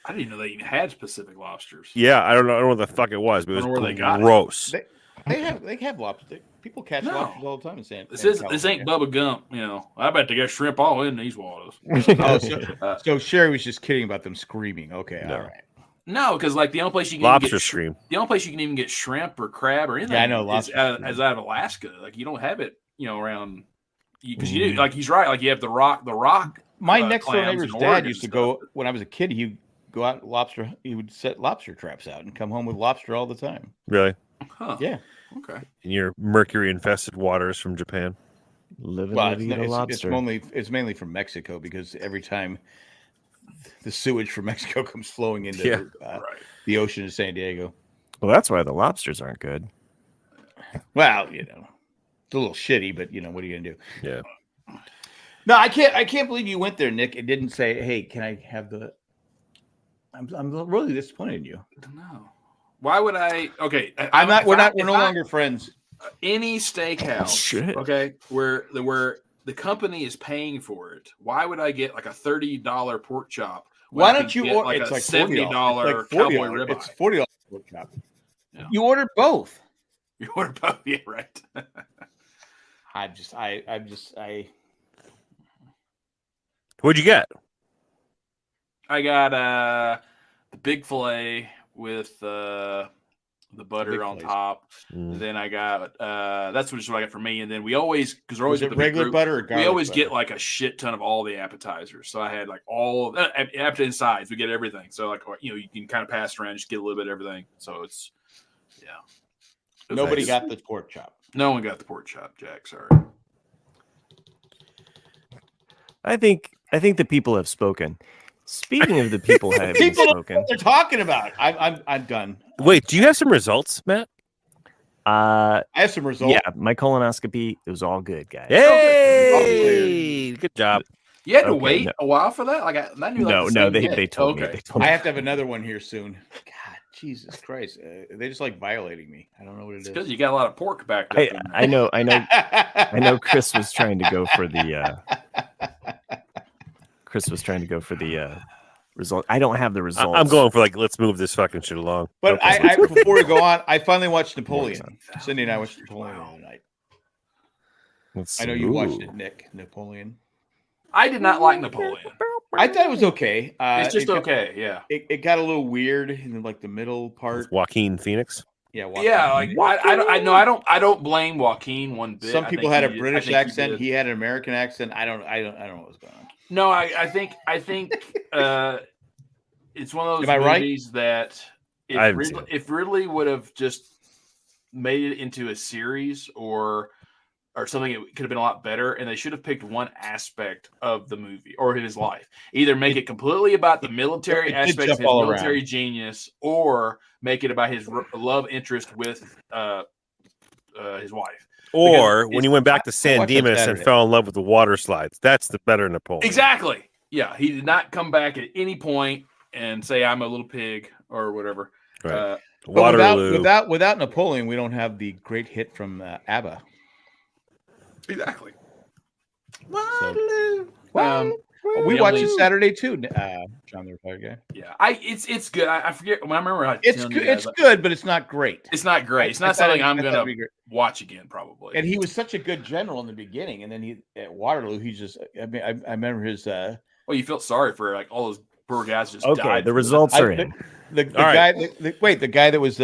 I didn't know they even had Pacific lobsters. Yeah, I don't know what the fuck it was, but it was gross. They have lobsters. People catch lobsters all the time in San This ain't Bubba Gump. I bet they got shrimp all in these waters. So Sherry was just kidding about them screaming. Okay, all right. No, because like the only place you can lobster even get stream. The only place you can even get shrimp or crab or anything. Yeah, I know, is out of Alaska. Like you don't have it, around because you do. Like he's right. Like you have the rock. My next door clams neighbor's in dad Oregon used to and go stuff. when I was a kid. He'd go out lobster. He would set lobster traps out and come home with lobster all the time. Really? Huh. Yeah. Okay. In your mercury-infested waters from Japan. It's mainly from Mexico because every time the sewage from Mexico comes flowing into the ocean in San Diego. Well, that's why the lobsters aren't good. Well, it's a little shitty, but what are you gonna do? Yeah. No, I can't believe you went there, Nick. It didn't say, "Hey, can I have the?" I'm really disappointed in you. I don't know. Why would I? Okay, I'm not. We're no longer friends. Any steakhouse, okay, where the company is paying for it. Why would I get like a $30 pork chop? Why don't you order? Like it's a like $70 cowboy ribeye? It's $40 pork chop. Yeah. You ordered both. You ordered both, yeah, right. What'd you get? I got the big fillet with the butter on top. Then I got that's what I got for me. And then we always, because we're always with the regular butter or garlic we always butter? get like a shit ton of all the appetizers. So I had like all appetizer sides. We get everything. So like you can kind of pass around, just get a little bit of everything. So it's Nobody got the pork chop. No one got the pork chop, Jack. Sorry. I think the people have spoken. Speaking of the people having spoken, what they're talking about. I'm done. Wait, do you have some results, Matt? I have some results. Yeah, my colonoscopy, it was all good, guys. Hey, good job. You had to wait a while for that. Like I knew. They told me. They told me. I have to have another one here soon. God, Jesus Christ! They just like violating me. I don't know what it is. Because you got a lot of pork back there. I know. Chris was trying to go for the. Result. I don't have the results. I'm going for let's move this fucking shit along. But before we go on, I finally watched Napoleon. Cindy and I watched Napoleon the other night. I know you watched it, Nick. Napoleon. I did not like Napoleon. I thought it was okay. It's just okay, yeah. It got a little weird in the middle part. With Joaquin Phoenix. Yeah, Joaquin. Yeah. I don't blame Joaquin one bit. Some people had a British accent. He had an American accent. I don't know what was going on. No, I think it's one of those movies that if Ridley would have just made it into a series or something, it could have been a lot better. And they should have picked one aspect of the movie or his life. Either make it completely about the military aspects of his military genius, or make it about his love interest with his wife. Or when he went back to San Dimas and fell in love with the water slides. That's the better Napoleon. Exactly. Yeah. He did not come back at any point and say, I'm a little pig or whatever. Right. Without Napoleon, we don't have the great hit from ABBA. Exactly. Waterloo. We watched it Saturday too, John the Retired Guy. Yeah, it's good. I forget when I remember. It's good. It's good, but it's not great. It's not great. It's not something I'm gonna watch again, probably. And he was such a good general in the beginning, and then at Waterloo, he just. I mean, I remember his. Well, you felt sorry for all those poor guys just died. The results are in. The guy. The guy that was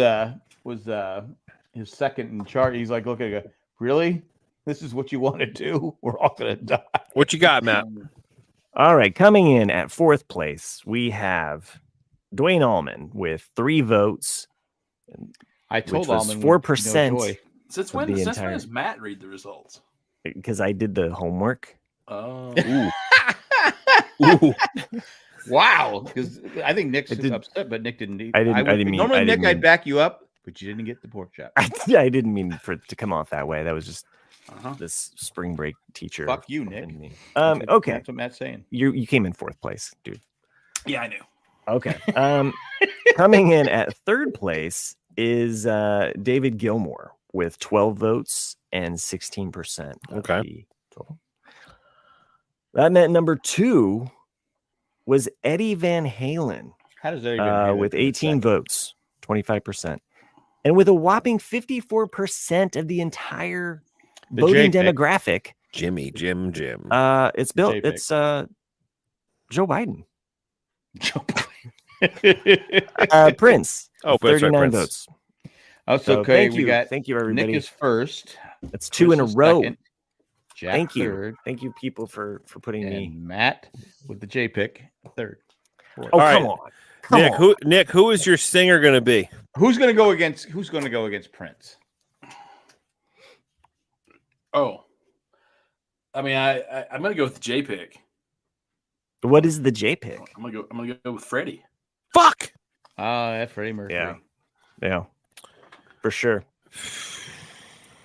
his second in charge. He's like, look at it. Really? This is what you want to do? We're all gonna die. What you got, Matt? All right, coming in at fourth place, we have Dwayne Allman with 3 votes. I told Allman 4%. Since when does Matt read the results? Because I did the homework. Oh, ooh. Wow! Because I think Nick's upset, but Nick didn't. Normally, Nick, I'd back you up, but you didn't get the pork chop. I didn't mean for it to come off that way. That was just. This spring break teacher. Fuck you, Nick. Okay. That's what Matt's saying. You came in 4th place, dude. Yeah, I knew. Okay. Coming in at 3rd place is David Gilmour with 12 votes and 16%. Okay. That meant number 2 was Eddie Van Halen. How does Eddie Van Halen with 18 votes, 25%. And with a whopping 54% of the entire voting demographic. Jim. It's Joe Biden. Joe Biden. Prince. Oh, 39 votes. That's okay. Thank you, everybody. Nick is first. That's 2 in a row. Second, Jack Thank you. Third. Thank you, people, for putting And me. Matt with the J pick third. Fourth. Oh, come on. Nick, who is your singer going to be? Who's going to go against Prince? Oh, I mean, I'm going to go with the J pick. What is the J pick? I'm gonna go with Freddie. Fuck. That Freddie Mercury. Yeah, for sure.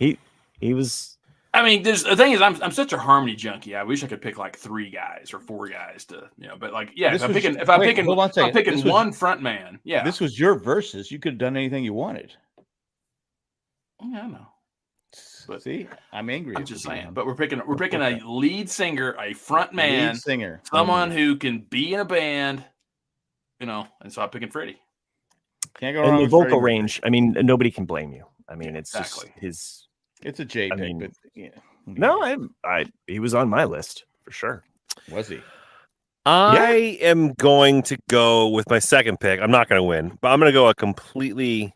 He was. I mean, the thing is, I'm such a harmony junkie. I wish I could pick like 3 guys or 4 guys to, but like, yeah. If I'm picking one front man, yeah. This was your versus. You could have done anything you wanted. Yeah, I know. But see, I'm angry. I'm just saying. But we're picking a lead singer, a front man, singer, someone who can be in a band, and so I'm picking Freddie. Can't go wrong. And the vocal range. I mean, nobody can blame you. I mean, it's just his. It's a J pick, but yeah. No, he was on my list for sure. Was he? I am going to go with my second pick. I'm not going to win, but I'm going to go a completely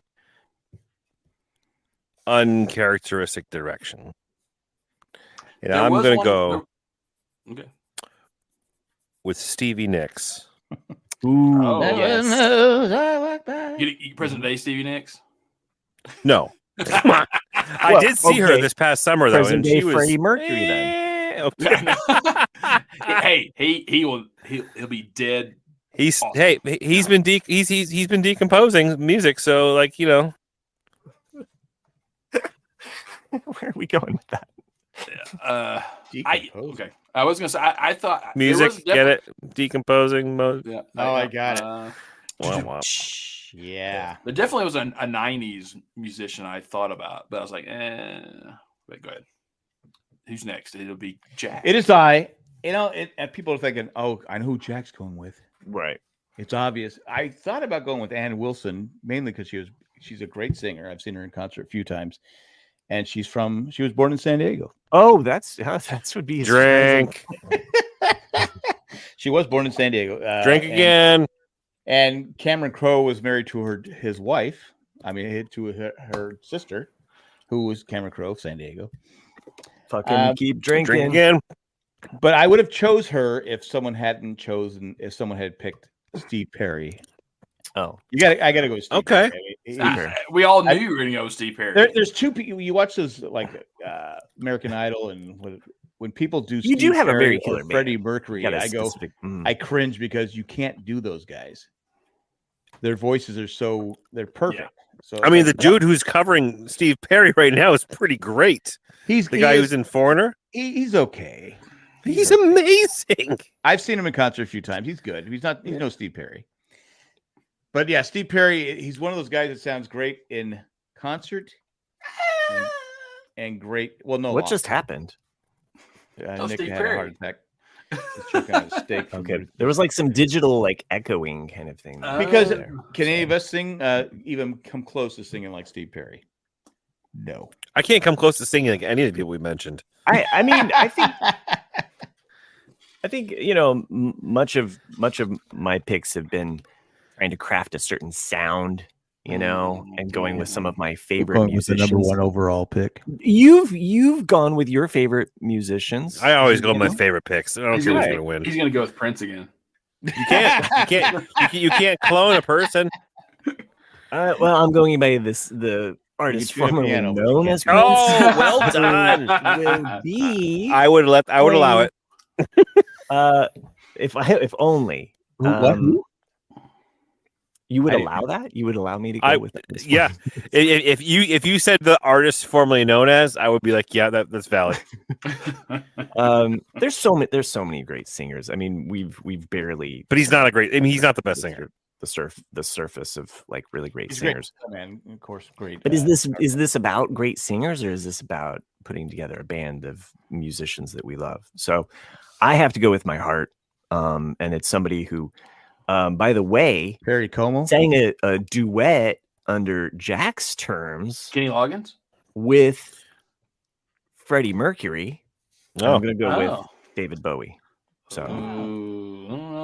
uncharacteristic direction. I'm going to go with Stevie Nicks. Ooh, yes. You President Day Stevie Nicks? No. I did see her this past summer, though, and she was Freddie Mercury. Then, okay. Hey, he'll be dead. He's been decomposing music, so like where are we going with that? Okay. I was gonna say I thought music. Get it? Decomposing mode. Yeah. I got it. Wow. Yeah. There definitely was a 90s musician I thought about, but I was like, Wait, go ahead. Who's next? It'll be Jack. It is I. And people are thinking, oh, I know who Jack's going with. Right. It's obvious. I thought about going with Ann Wilson, mainly because she's a great singer. I've seen her in concert a few times. And she was born in San Diego. Oh, that's would be his drink. She was born in San Diego. Drink again. And Cameron Crowe was married to his wife. I mean, to her sister, who was Cameron Crowe of San Diego. Fucking keep drinking. Drink again. But I would have chose her if someone had picked Steve Perry. Oh, I gotta go with Steve Perry. We all knew you were gonna go with Steve Perry. There's 2 people. You watch those like American Idol, and when people do, you do have a very killer Freddie Mercury. I cringe because you can't do those guys. Their voices are they're perfect. Yeah. So I mean, the dude who's covering Steve Perry right now is pretty great. He's the guy who's in Foreigner. He's okay. He's amazing. I've seen him in concert a few times. He's good. He's no Steve Perry. But yeah, Steve Perry, he's one of those guys that sounds great in concert and great. Well, no. What just happened? Nick had a heart attack. Okay, there was like some digital like echoing kind of thing. Because can any of us sing? Even come close to singing like Steve Perry? No, I can't come close to singing like any of the people we mentioned. I mean, I think much of my picks have been trying to craft a certain sound, and going with some of my favorite musicians. The number 1 overall pick. You've gone with your favorite musicians. I always go with my favorite picks. I don't care who's going to win. He's going to go with Prince again. You can't clone a person. Well, I'm going by the artist formerly known as Prince. Oh, well done. Will be. I would allow it. If only. What? You would allow that? You would allow me to go with it? Yeah. If you said the artist formerly known as, I would be like, yeah, that's valid. There's so many great singers. I mean, we've barely. But he's not he's not the best singer. The surface of like really great he's singers. Great, man, of course, great. But is this about great singers, or is this about putting together a band of musicians that we love? So I have to go with my heart. And it's somebody who, by the way, Perry Como sang a duet under Jack's terms. Kenny Loggins? With Freddie Mercury. Oh. I'm going to go with David Bowie. So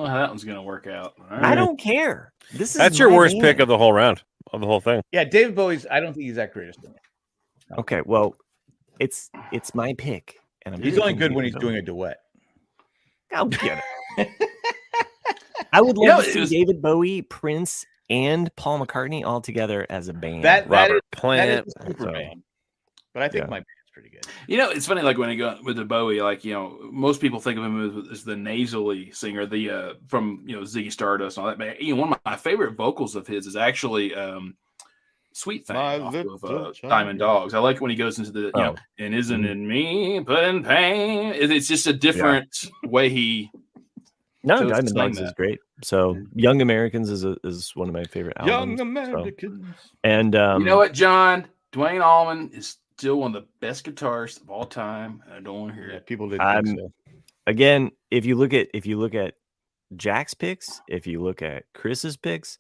know how that one's going to work out. Right. I don't care. That's your worst pick of the whole round, of the whole thing. Yeah, David Bowie's. I don't think he's that great. Okay, well, it's my pick, and he's only good when he's doing a duet. I'll get it. I would love to see David Bowie, Prince, and Paul McCartney all together as a band. Robert Plant, super band. But I think my band's pretty good. It's funny. Like when I go with the Bowie, most people think of him as the nasally singer, the from Ziggy Stardust and all that. But one of my favorite vocals of his is actually Sweet Thing off of Diamond Dogs. I like when he goes into the and isn't it me putting pain. It's just a different way he. No, Diamond Dogs is great. So Young Americans is one of my favorite albums. Young Americans. So. And you know what, John? Dwayne Allman is still one of the best guitarists of all time. I don't want to hear it. People didn't think so. Again, if you look at Jack's picks, if you look at Chris's picks,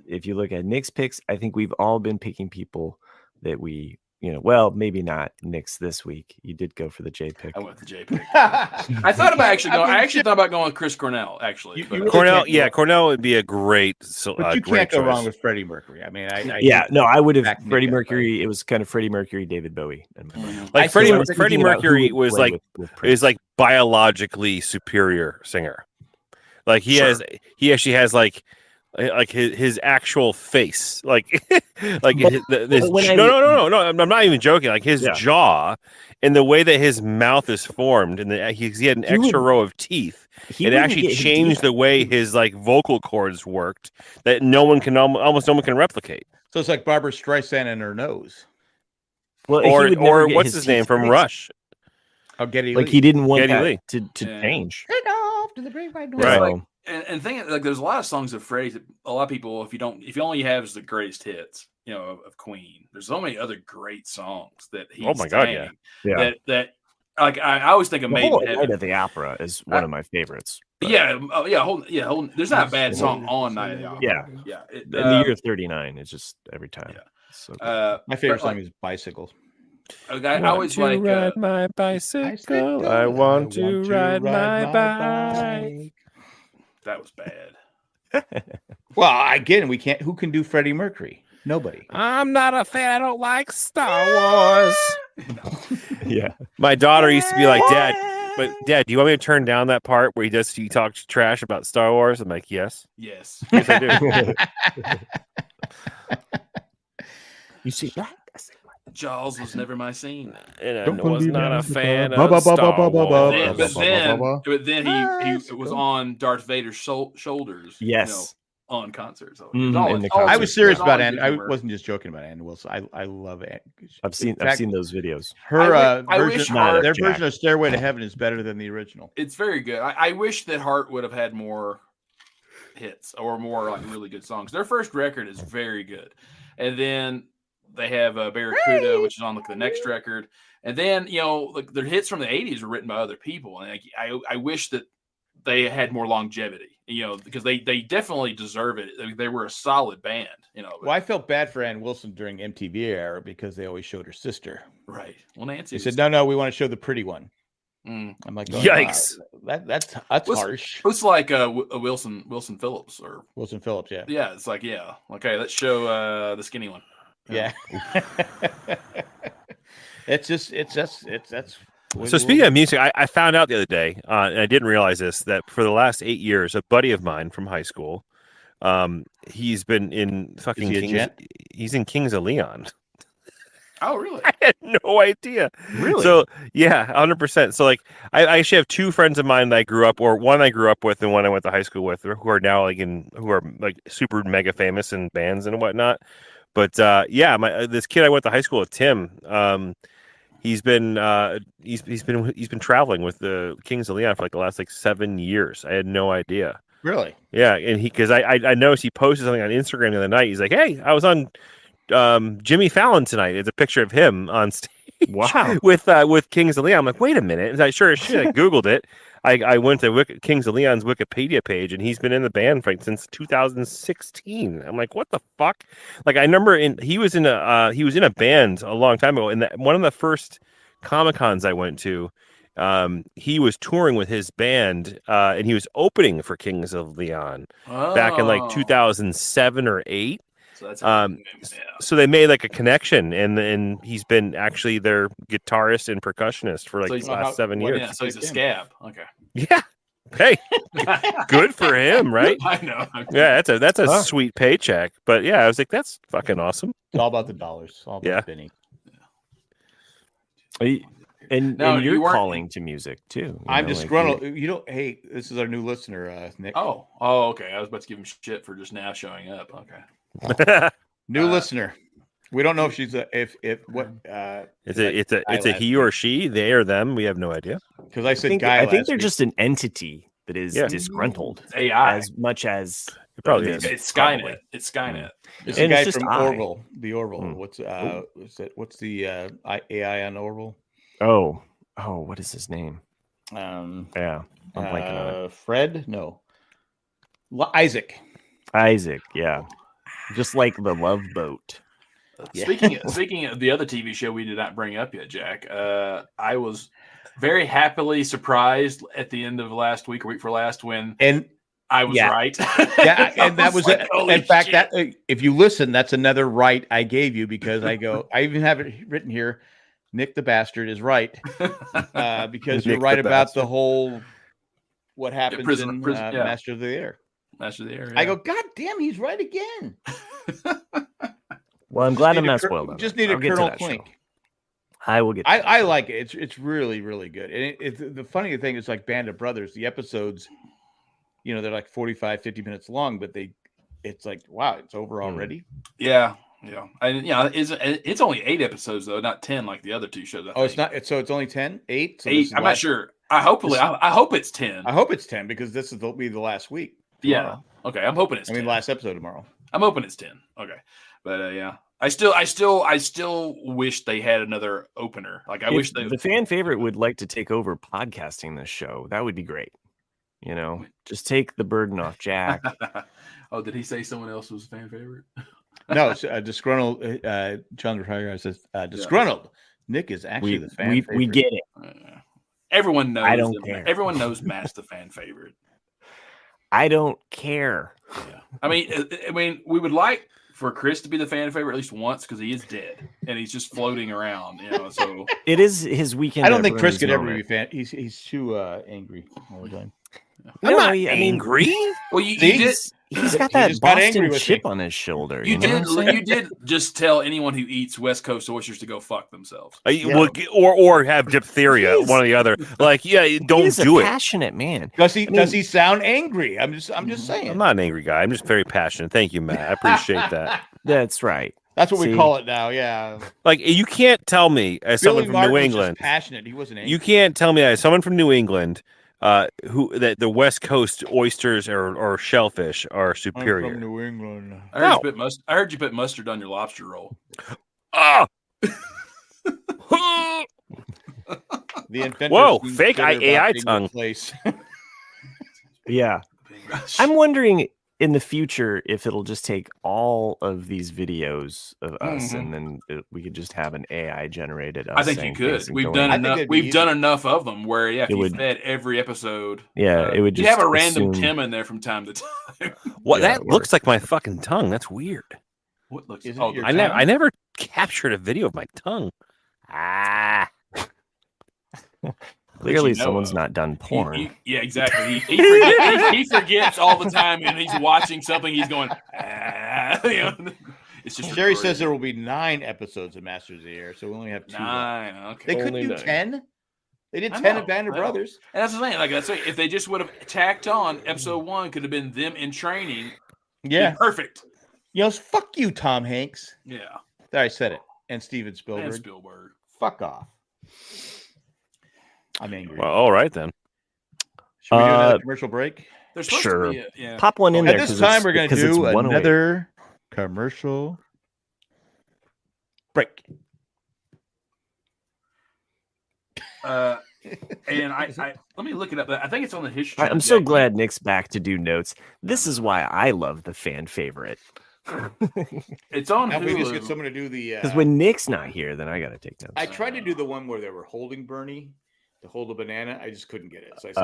if you look at Nick's picks, I think we've all been picking people that we, well, maybe not Nick's this week. You did go for the J pick. I went with the J pick. I thought about thought about going with Chris Cornell. Actually, Cornell would be a great. But you can't go wrong with Freddie Mercury. I mean, I would have Freddie Mercury. It was kind of Freddie Mercury, David Bowie, like Freddie Mercury was like biologically superior singer. Like he actually has like his actual face, no, I'm not even joking. Like his jaw and the way that his mouth is formed, and he had an extra row of teeth. It actually changed the way his vocal cords worked that almost no one can replicate. So it's like Barbara Streisand and her nose. Well, or what's his name from Rush? Oh, Geddy Lee. He didn't want that to change. Take off to the brave white north. Right. And thing there's a lot of songs of Freddie that a lot of people, if you only have the greatest hits, of Queen, there's so many other great songs that he's that I always think of Made in Heaven. Night at the Opera is one of my favorites. But. There's not a bad song on Night at the Opera. In the year 39, it's just every time. Yeah. So my favorite song is Bicycles. I always like ride my bicycle. I want to ride my bike. That was bad. Well, again, who can do Freddie Mercury? Nobody. I'm not a fan. I don't like Star Wars. Yeah. My daughter used to be like, Dad, do you want me to turn down that part where he talks trash about Star Wars? I'm like, yes. Yes, I do. You see that? Jaws was never my scene. And I was not a fan of Star Wars. But then he was on Darth Vader's shoulders. Yes. On concerts. So I was serious about Ann. I wasn't just joking about Ann Wilson. I love Ann. I've seen those videos. Her their version of Stairway to Heaven is better than the original. It's very good. I wish that Hart would have had more hits or more really good songs. Their first record is very good, and then they have Barracuda, which is on the next record, and then their hits from the '80s were written by other people, and I wish that they had more longevity, because they definitely deserve it. They were a solid band, Well, I felt bad for Ann Wilson during MTV era because they always showed her sister. Right. Well, Nancy. They said, no, we want to show the pretty one. I'm like, yikes! Wow, that's harsh. It's like Wilson Phillips or Wilson Phillips, yeah. Yeah, it's like okay, let's show the skinny one. Yeah. That's. So speaking of music, I found out the other day, and I didn't realize this, that for the last 8 years, a buddy of mine from high school, he's been in fucking he's in Kings of Leon. Oh, really? I had no idea. Really? So yeah, 100%. So I actually have two friends of mine that I grew up, or one I grew up with and one I went to high school with, who are now who are super mega famous in bands and whatnot. But this kid I went to high school with, Tim. He's been traveling with the Kings of Leon for the last 7 years. I had no idea. Really? Yeah, and because I noticed he posted something on Instagram the other night. He's like, "Hey, I was on Jimmy Fallon tonight." It's a picture of him on stage. Wow. with Kings of Leon. I'm like, wait a minute. And I sure as shit, I Googled it. I went to Kings of Leon's Wikipedia page, and he's been in the band since 2016. I'm like, what the fuck? I remember he was in a band a long time ago, and one of the first Comic-Cons I went to, he was touring with his band, and he was opening for Kings of Leon back in like 2007 or 8. So that's so they made like a connection, and he's been actually their guitarist and percussionist for like the last 7 years. Yeah, so he's a scab. Okay. Yeah. Hey, good for him, right? I know. Yeah, that's a sweet paycheck. But yeah, I was like, that's fucking awesome. It's all about the dollars. It's all about Benny. And you're calling to music too. I'm disgruntled. Hey, this is our new listener, Nick. Oh, okay. I was about to give him shit for just now showing up. Okay. New listener. We don't know if she's it's a he or she, they or them. We have no idea. Because I said I think they're just an entity that is disgruntled. It's AI as much as it probably is. It's Skynet. It's Skynet. It's the guy from Orville. The Orville. What's the AI on Orville? Oh, what is his name? I'm blanking on it. Fred? No. Isaac. Yeah. Just like the Love Boat. Speaking of the other TV show we did not bring up yet, Jack, I was very happily surprised at the end of last week or week for last when I was right. Yeah, and that was in fact that if you listen, that's another right I gave you because I even have it written here. Nick the Bastard is right because you're right about the whole what happens in Master of the Air. Master of the Air. I go, God damn, he's right again. Well, I'm glad I'm not spoiled. Just need a Colonel Clink. I will get. I like it. It's really really good. And the funny thing is like Band of Brothers. The episodes, they're like 45, 50 minutes long, but it's like wow, it's over already. Yeah. Yeah, it's only 8 episodes though, not 10 like the other two shows. It's not. So it's only 10, 8. So 8. I'm not sure. I hope it's 10. I hope it's 10 because this will be the last week. Tomorrow. Yeah. Okay. I'm hoping it's 10. Last episode tomorrow. I'm hoping it's 10. Okay. But yeah, I still wish they had another opener. Like I wish the fan favorite would like to take over podcasting this show. That would be great. Just take the burden off Jack. Oh, did he say someone else was a fan favorite? No, it's disgruntled. John Retiger says disgruntled. Yeah. Nick is actually the fan favorite. We get it. Everyone knows. I don't care. Everyone knows Matt's the fan favorite. I don't care. Yeah. I mean, we would like for Chris to be the fan favorite at least once because he is dead and he's just floating around. So it is his weekend. I don't think Chris could ever be fan. He's too angry all the time. I'm not angry. Well, he's got that Boston chip on his shoulder. You did just tell anyone who eats West Coast oysters to go fuck themselves. Or have diphtheria, one or the other. Like, don't do it. Passionate man. Does he sound angry? I'm just saying. I'm not an angry guy. I'm just very passionate. Thank you, Matt. I appreciate that. That's right. That's what we call it now. Yeah. Like you can't tell me as someone from New England. Was passionate. He wasn't angry. You can't tell me as someone from New England. That the West Coast oysters or shellfish are superior. I'm from New England. I heard you put mustard on your lobster roll. Whoa! Fake AI tongue. Yeah, I'm wondering in the future if it'll just take all of these videos of us and then we could just have an AI generated. I think you could. We've done enough. We've done enough of them where if you fed every episode, it would. You have a random Tim in there from time to time. Well, that looks like my fucking tongue. That's weird. What looks? I never captured a video of my tongue. Clearly, someone's not done porn. Yeah, exactly. He forgets all the time, and he's watching something. He's going. It's just. Sherry says there will be 9 episodes of Masters of the Air, so we only have 2. 9. Okay. They couldn't do 10. They did 10 at Band of Brothers. And that's the thing. Like that's if they just would have tacked on episode 1, could have been them in training. Yeah, perfect. Fuck you, Tom Hanks. Yeah, there I said it. And Steven Spielberg. Fuck off. I'm angry. Well, all right then. Should we do another commercial break? Sure. Pop one in there. At this time, we're going to do another commercial break. And I let me look it up. I think it's on the history. I'm so glad Nick's back to do notes. This is why I love the fan favorite. It's on Hulu. We just get someone to do the because when Nick's not here, then I got to take notes. I tried to do the one where they were holding Bernie, to hold a banana. I just couldn't get it. So I said,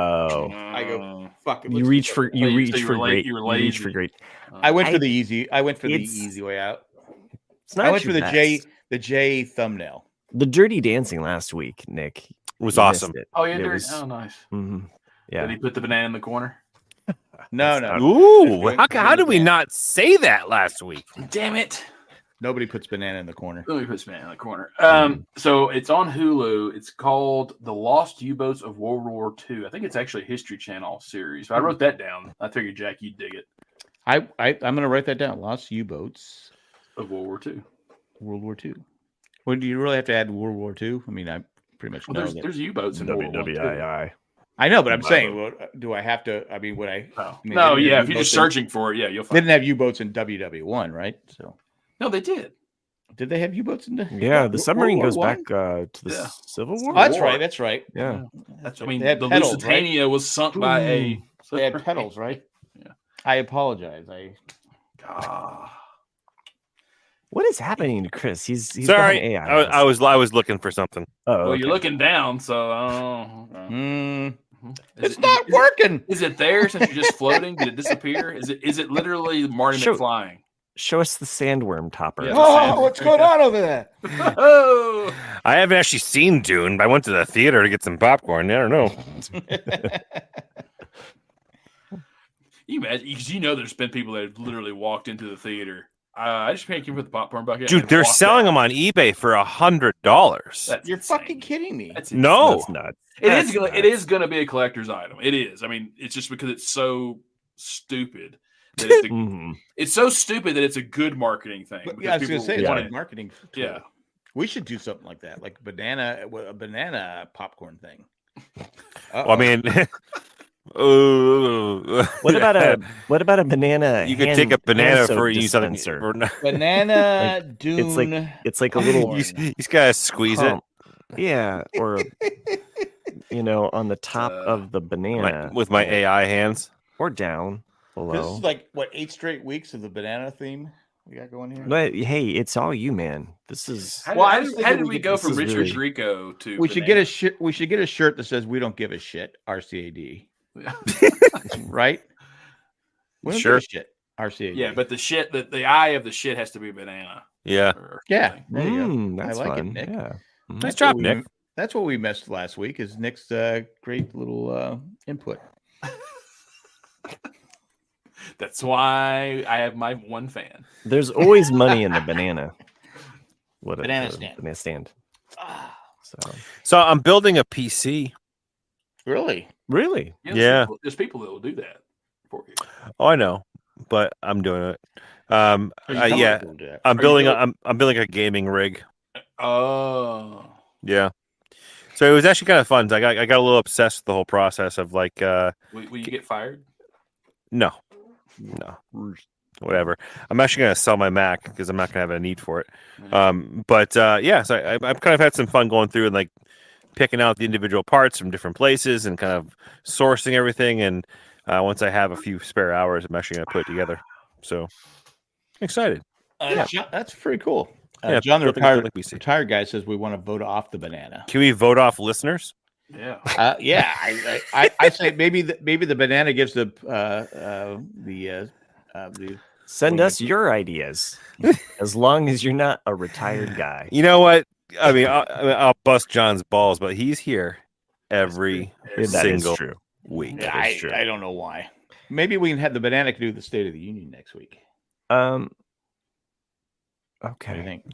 I go, fuck it. You reach for great. You reach for great. I went for the easy. I went for the easy way out. It's not. I went for the J thumbnail. The Dirty Dancing last week, Nick, was awesome. Oh yeah, nice. Mm-hmm. Yeah. Did he put the banana in the corner? No. Ooh, how did we not say that last week? Damn it. Nobody puts banana in the corner. Nobody puts banana in the corner. So it's on Hulu. It's called The Lost U-Boats of World War II. I think it's actually a History Channel series. But I wrote that down. I figured, Jack, you'd dig it. I'm going to write that down. Lost U-Boats of World War II. World War II. Well, do you really have to add World War II? I mean, I pretty much know there's U-boats in World War II. I know, but I'm saying, well, do I have to? I mean, would I? No, yeah. If you're just searching for it, yeah, you'll find. They didn't have U-boats in WW1, right? So no, they did. Did they have U-boats in the? Yeah, the submarine goes back to the Civil War. Oh, that's right. That's right. Yeah, I mean, the Lusitania was sunk by a. They had pedals, right? Yeah. I apologize. What is happening to Chris? He's sorry. AI. I was looking for something. Oh, well, you're looking down, so. It's not working. Is it there since you're just floating? Did it disappear? Is it literally Marty McFlying? Show us the sandworm topper. Yeah, what's going on over there? I haven't actually seen Dune, but I went to the theater to get some popcorn. I don't know. You imagine, because there's been people that have literally walked into the theater. I just can't keep with the popcorn bucket. Dude, they're selling them on eBay for $100. You're fucking kidding me. That's nuts. It is going to be a collector's item. It is. I mean, it's just because it's so stupid. That it's so stupid that it's a good markeing thing. Yeah, I was going to say, it's a marketing tool. Yeah. We should do something like that, like a banana popcorn thing. Well, I mean... What about a banana? You could take a banana for use something. Banana Dune. It's like a little. He's got to squeeze it. Yeah, or on the top of the banana with my AI hands, or down below. This is like 8 straight weeks of the banana theme we got going here. But hey, it's all you, man. This is. How did we go from Richard Rico to? We should get a shirt. We should get a shirt that says "We don't give a shit." RCAD. Right? Sure. Shit. RCAD. Yeah, but the eye of the shit has to be a banana. Yeah. Yeah. There you go. That's I like fun. it, Nick. Yeah. Nice job, Nick. That's what we missed last week. Is Nick's great little input. That's why I have my one fan. There's always money in the banana. Banana stand. Banana stand. So I'm building a PC. Really? Yeah. There's people that will do that for you. Oh, I know, but I'm doing it. I'm building a gaming rig. Oh. Yeah. So it was actually kind of fun. I got a little obsessed with the whole process of like. Will you get fired? No. Whatever. I'm actually going to sell my Mac because I'm not going to have a need for it. So I've kind of had some fun going through and like picking out the individual parts from different places and kind of sourcing everything. And once I have a few spare hours, I'm actually going to put it together. So excited. That's pretty cool. John, the retired guy, says we want to vote off the banana. Can we vote off listeners? Yeah. I say maybe the banana gives the send us your ideas, as long as you're not a retired guy. You know what? I mean, I'll bust John's balls, but he's here every single week. I don't know why. Maybe we can have the banana do the State of the Union next week. Okay. What do you think?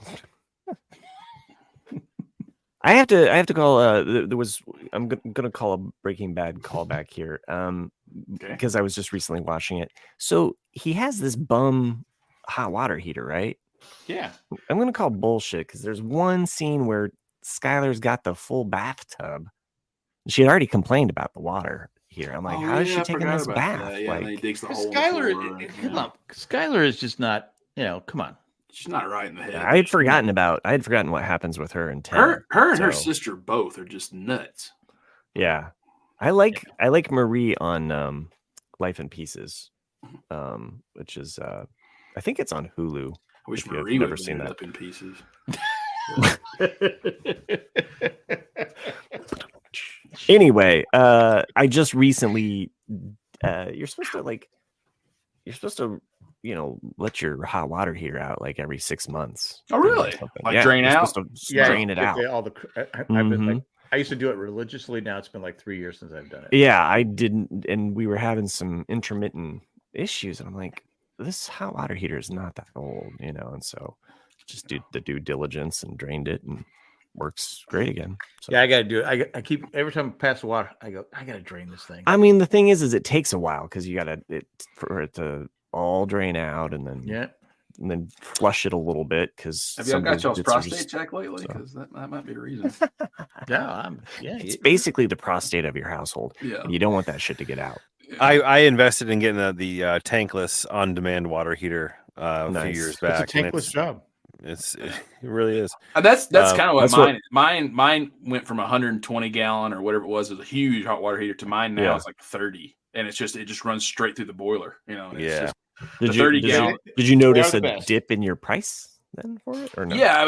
I have to call. I'm gonna call a Breaking Bad callback here. Because I was just recently watching it. So he has this bum hot water heater, right? Yeah. I'm gonna call bullshit because there's one scene where Skylar's got the full bathtub. She had already complained about the water here. I'm like, how is she taking this bath? Yeah, and he digs the hole. Skylar is just not. Come on. She's not right in the head. I had forgotten what happens with her and Ted. Her and her sister both are just nuts. Yeah. I like Marie on Life in Pieces, which is I think it's on Hulu. I wish Marie would have ended up in pieces. Anyway, I just recently, you're supposed to, let your hot water heater out like every 6 months. Oh, really? Like drain out? Drain it out. I used to do it religiously. Now it's been like 3 years since I've done it. Yeah, I didn't, and we were having some intermittent issues, and I'm like, this hot water heater is not that old, and so just do the due diligence and drained it, and works great again. So. Yeah, I gotta do it. I keep every time I pass the water, I gotta drain this thing. I mean, the thing is it takes a while because you gotta for it to all drain out and then flush it a little bit. Because have you got y'all's prostate checked lately? Because that might be a reason. It's basically the prostate of your household. Yeah, and you don't want that shit to get out. I invested in getting the tankless on-demand water heater a few years back. It's a tankless job. It really is. That's kind of what mine went from 120 gallon or whatever it was a huge hot water heater to mine now it's like 30, and it just runs straight through the boiler. It's did you notice a dip in your price then for it or no? Yeah,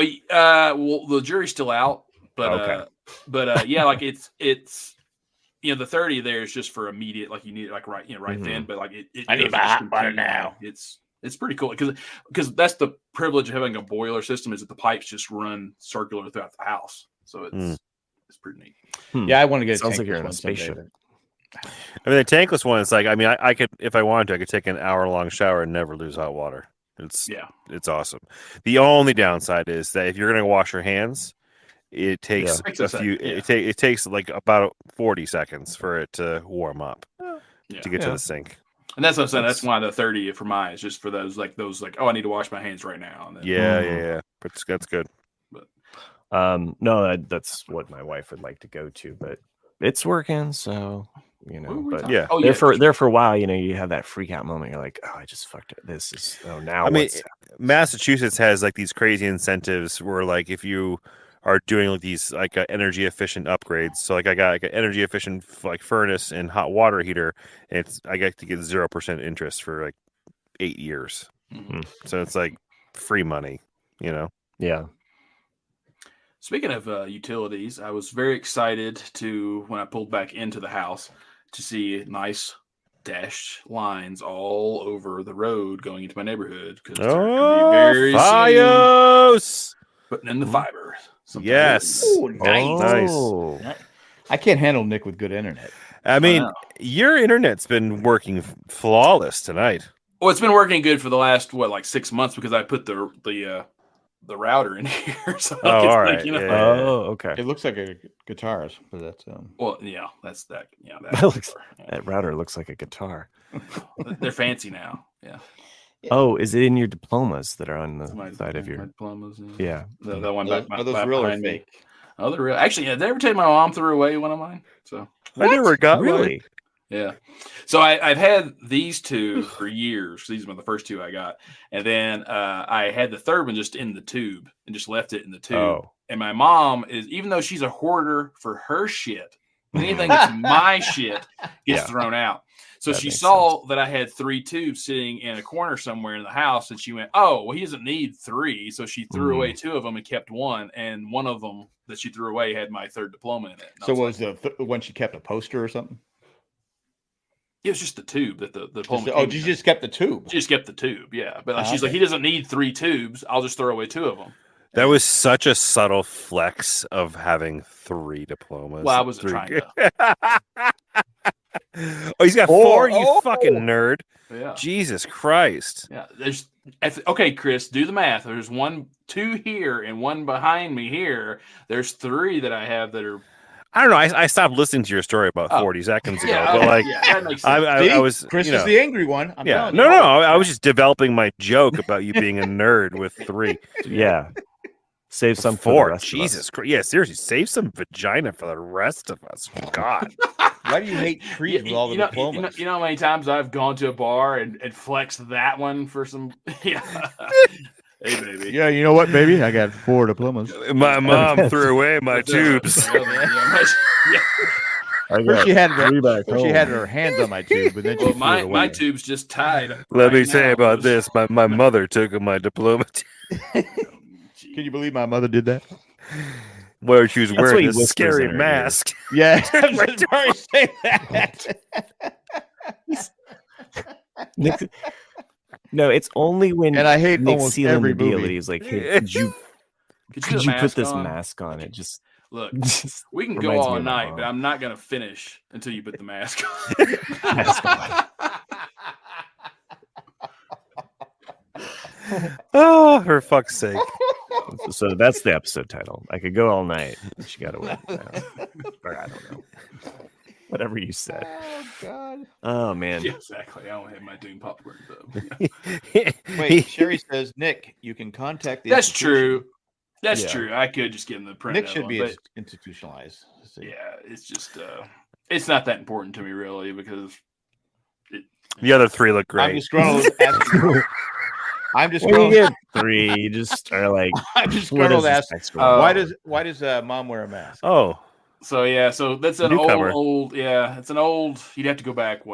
well, the jury's still out, but like it's the 30 there is just for immediate, like you need it like right then, but like it I need my hot water now. It's pretty cool because that's the privilege of having a boiler system is that the pipes just run circular throughout the house, so it's pretty neat. Yeah, I want to get. Sounds like you're in a spaceship. I mean, the tankless one. It's like I could if I wanted to, I could take an hour-long shower and never lose hot water. It's awesome. The only downside is that if you're going to wash your hands, it takes It takes like about 40 seconds for it to warm up to get to the sink. And that's what I'm saying. That's why the 30 for mine is just for those oh, I need to wash my hands right now. And then, yeah. But that's good. But no, that's what my wife would like to go to, but it's working. So but there for a while, you have that freak out moment. You're like, oh, I just fucked it. This is now. I mean, Massachusetts has like these crazy incentives where like if you are doing like these like energy efficient upgrades. So like I got like an energy efficient like furnace and hot water heater, and I get to get 0% interest for like 8 years. Mm-hmm. So it's like free money, Yeah. Speaking of utilities, I was very excited when I pulled back into the house to see nice dashed lines all over the road going into my neighborhood because they're going to be very Fios! Putting in the fiber. Yes. Oh, nice. I can't handle Nick with good internet. I mean, your internet's been working flawless tonight. Well, it's been working good for the last 6 months because I put the router in here. So all right. Okay. It looks like a guitarist, but that's Well, yeah, that's that. Yeah, that router looks like a guitar. They're fancy now. Yeah. Oh, is it in your diplomas that are on the side of your diplomas? Yeah. The one back. Are those real or fake? Oh, they're real. Actually, did I ever tell you my mom threw away one of mine? So I never got really. One. Yeah. So I've had these two for years. These were the first two I got, and then I had the third one just in the tube and just left it in the tube. Oh. And my mom even though she's a hoarder for her shit, anything that's my shit gets thrown out. So she saw that I had 3 tubes sitting in a corner somewhere in the house, and she went, "Oh, well, he doesn't need 3." So she threw away 2 of them and kept one, and one of them that she threw away had my third diploma in it. So was the one she kept a poster or something? It was just the tube that the diploma. You just kept the tube. She just kept the tube, yeah. But she's like, he doesn't need 3 tubes. I'll just throw away 2 of them. That was such a subtle flex of having 3 diplomas. Well, I wasn't trying to. Oh, he's got 4, you fucking nerd. Yeah. Jesus Christ. Yeah. Okay, Chris, do the math. There's 2 here and 1 behind me here. There's 3 that I have that are. I don't know. I stopped listening to your story about 40 seconds ago. Yeah, but like, that makes sense. I was. Chris is the angry one. I'm telling you. No. I was just developing my joke about you being a nerd with 3. Yeah. Save some 4. For the rest Jesus Christ. Yeah, seriously. Save some vagina for the rest of us. God. Why do you hate trees with all the diplomas? You know how many times I've gone to a bar and flexed that one for some. Yeah. Hey, baby. Yeah, you know what, baby? I got 4 diplomas. My mom threw away my tubes. First she had her hands on my tube, but then she threw it away. My tube's just tied. Let me say about this. My mother took my diploma. Can you believe my mother did that? Where she was That's wearing what he this whispers scary in her ear. mask. Yeah, I'm just about to say that. Nick, no, it's only when And I hate Nick's almost sealing every the deal movie. that he's like, "Hey, could you put put this on? mask on?" It just Look, just we can go reminds me all of my night, mom. but I'm not gonna finish until you put the mask on. Mask on. Oh, for fuck's sake! So that's the episode title. I could go all night. But she got away. Or I don't know. Whatever you said. Oh God. Oh man. Yeah, exactly. I don't have my Dune popcorn though. Wait, Sherry says, Nick, you can contact the That's institution. true. That's Yeah. true. I could just give him the print. Nick should one, be but institutionalized. See. yeah, it's just it's not that important to me really because The other three look I'm great. disgruntled. I'm When you disgruntled. get 3, you just are like, I'm what disgruntled. is this Ask next one? why does mom wear a mask? Oh, so yeah, so that's an Newcomer. old it's an old. You'd have to go back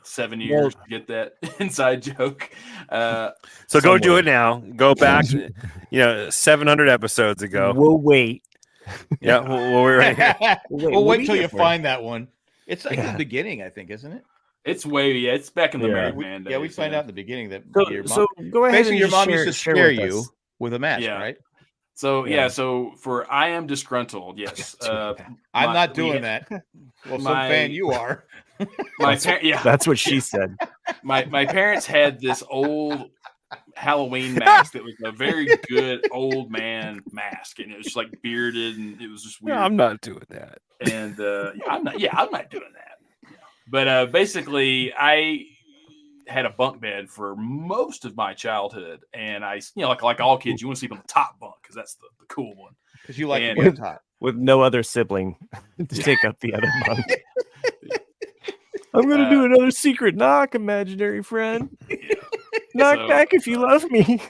7 years to get that inside joke. so go do Somewhere. it now. Go back, 700 episodes ago. We'll wait. Yeah, we're right here. Well, what wait are you till you here for? find that one. It's like Yeah. the beginning, I think, isn't it? It's it's back in the Yeah. Married We, Man yeah, we days, find out in the beginning that So, your mom, so go ahead. basically and your just mom share, used to share scare with you us. with a mask, Yeah. right? So Yeah. so for I am disgruntled. Yes, I'm not doing that. Well, some fan you are. My yeah, That's what she said. my parents had this old Halloween mask that was a very good old man mask, and it was like bearded, and it was just weird. No, I'm not doing that. And I'm not doing that. But basically, I had a bunk bed for most of my childhood, and I, like all kids, you want to sleep on the top bunk because that's the cool one. Because you like to And- be on top. With no other sibling to take up the other bunk. I'm gonna do another secret knock, imaginary friend. Knock back if you love me.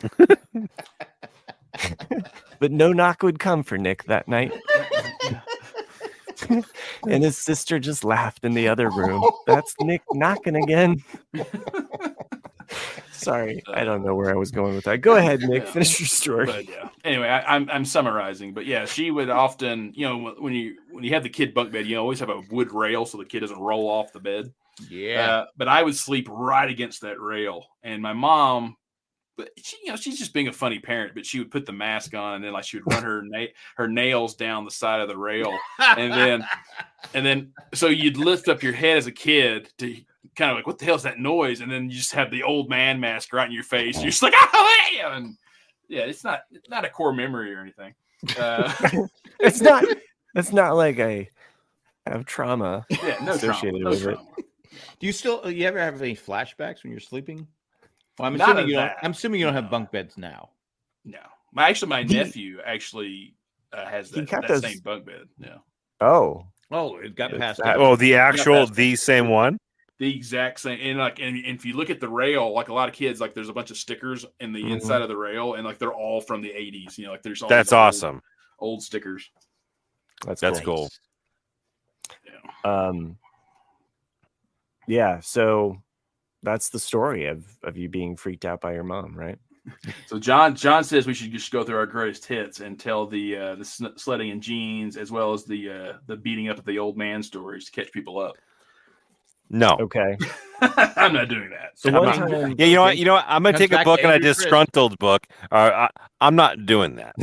But no knock would come for Nick that night. And his sister just laughed in the other room. That's Nick knocking again. Sorry, I don't know where I was going with that. Go ahead, Nick. Finish your story. But yeah. Anyway, I'm summarizing, but yeah, she would often, when you have the kid bunk bed, you always have a wood rail so the kid doesn't roll off the bed. Yeah. But I would sleep right against that rail, and my mom, but she, she's just being a funny parent. But she would put the mask on, and then like she would run her nails down the side of the rail, and then so you'd lift up your head as a kid to kind of like, what the hell is that noise? And then you just have the old man mask right in your face. You're just like, oh, yeah. And yeah, it's not a core memory or anything. It's not. It's not like I have trauma Yeah, no associated trauma, with no it. trauma. Do you ever have any flashbacks when you're sleeping? Well, I'm Not assuming of you don't. that. I'm assuming you don't have No. bunk beds now. No, my nephew actually has He that kept us- same bunk bed. Yeah, Oh, Oh, it got It's passed that- out. Oh, the actual, that's- the same one. the exact same. And if you look at the rail, like a lot of kids, like there's a bunch of stickers in the inside of the rail, and like they're all from the 80s. Like there's all That's these old- awesome. Old stickers. that's cool. Yeah. Yeah, so that's the story of you being freaked out by your mom, right? So John says we should just go through our greatest hits and tell the sledding in jeans as well as the beating up of the old man stories to catch people up. No. Okay. I'm not doing that. So I'm one not- time, Yeah, you know what? I'm gonna take a back book to and a Angry Chris. disgruntled book. I'm not doing that.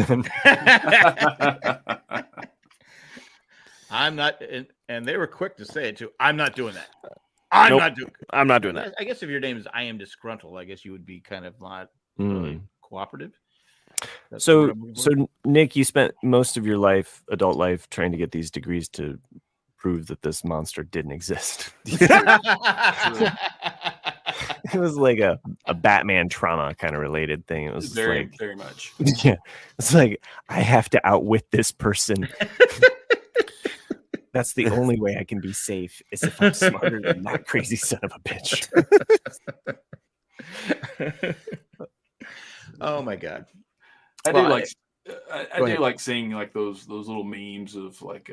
I'm not, and they were quick to say it too. I'm not doing that. I'm Nope. not doing. I'm not doing that. I guess if your name is I am disgruntled, I guess you would be kind of not Hmm. really cooperative. That's So, what I'm- so Nick, you spent most of your life, adult life, trying to get these degrees to prove that this monster didn't exist. It was like a Batman trauma kind of related thing. It was just very, like, very much. yeah, it's like I have to outwit this person. That's the only way I can be safe is if I'm smarter than that crazy son of a bitch. Oh my god! I Well, do like I Go do ahead. like seeing like those little memes of like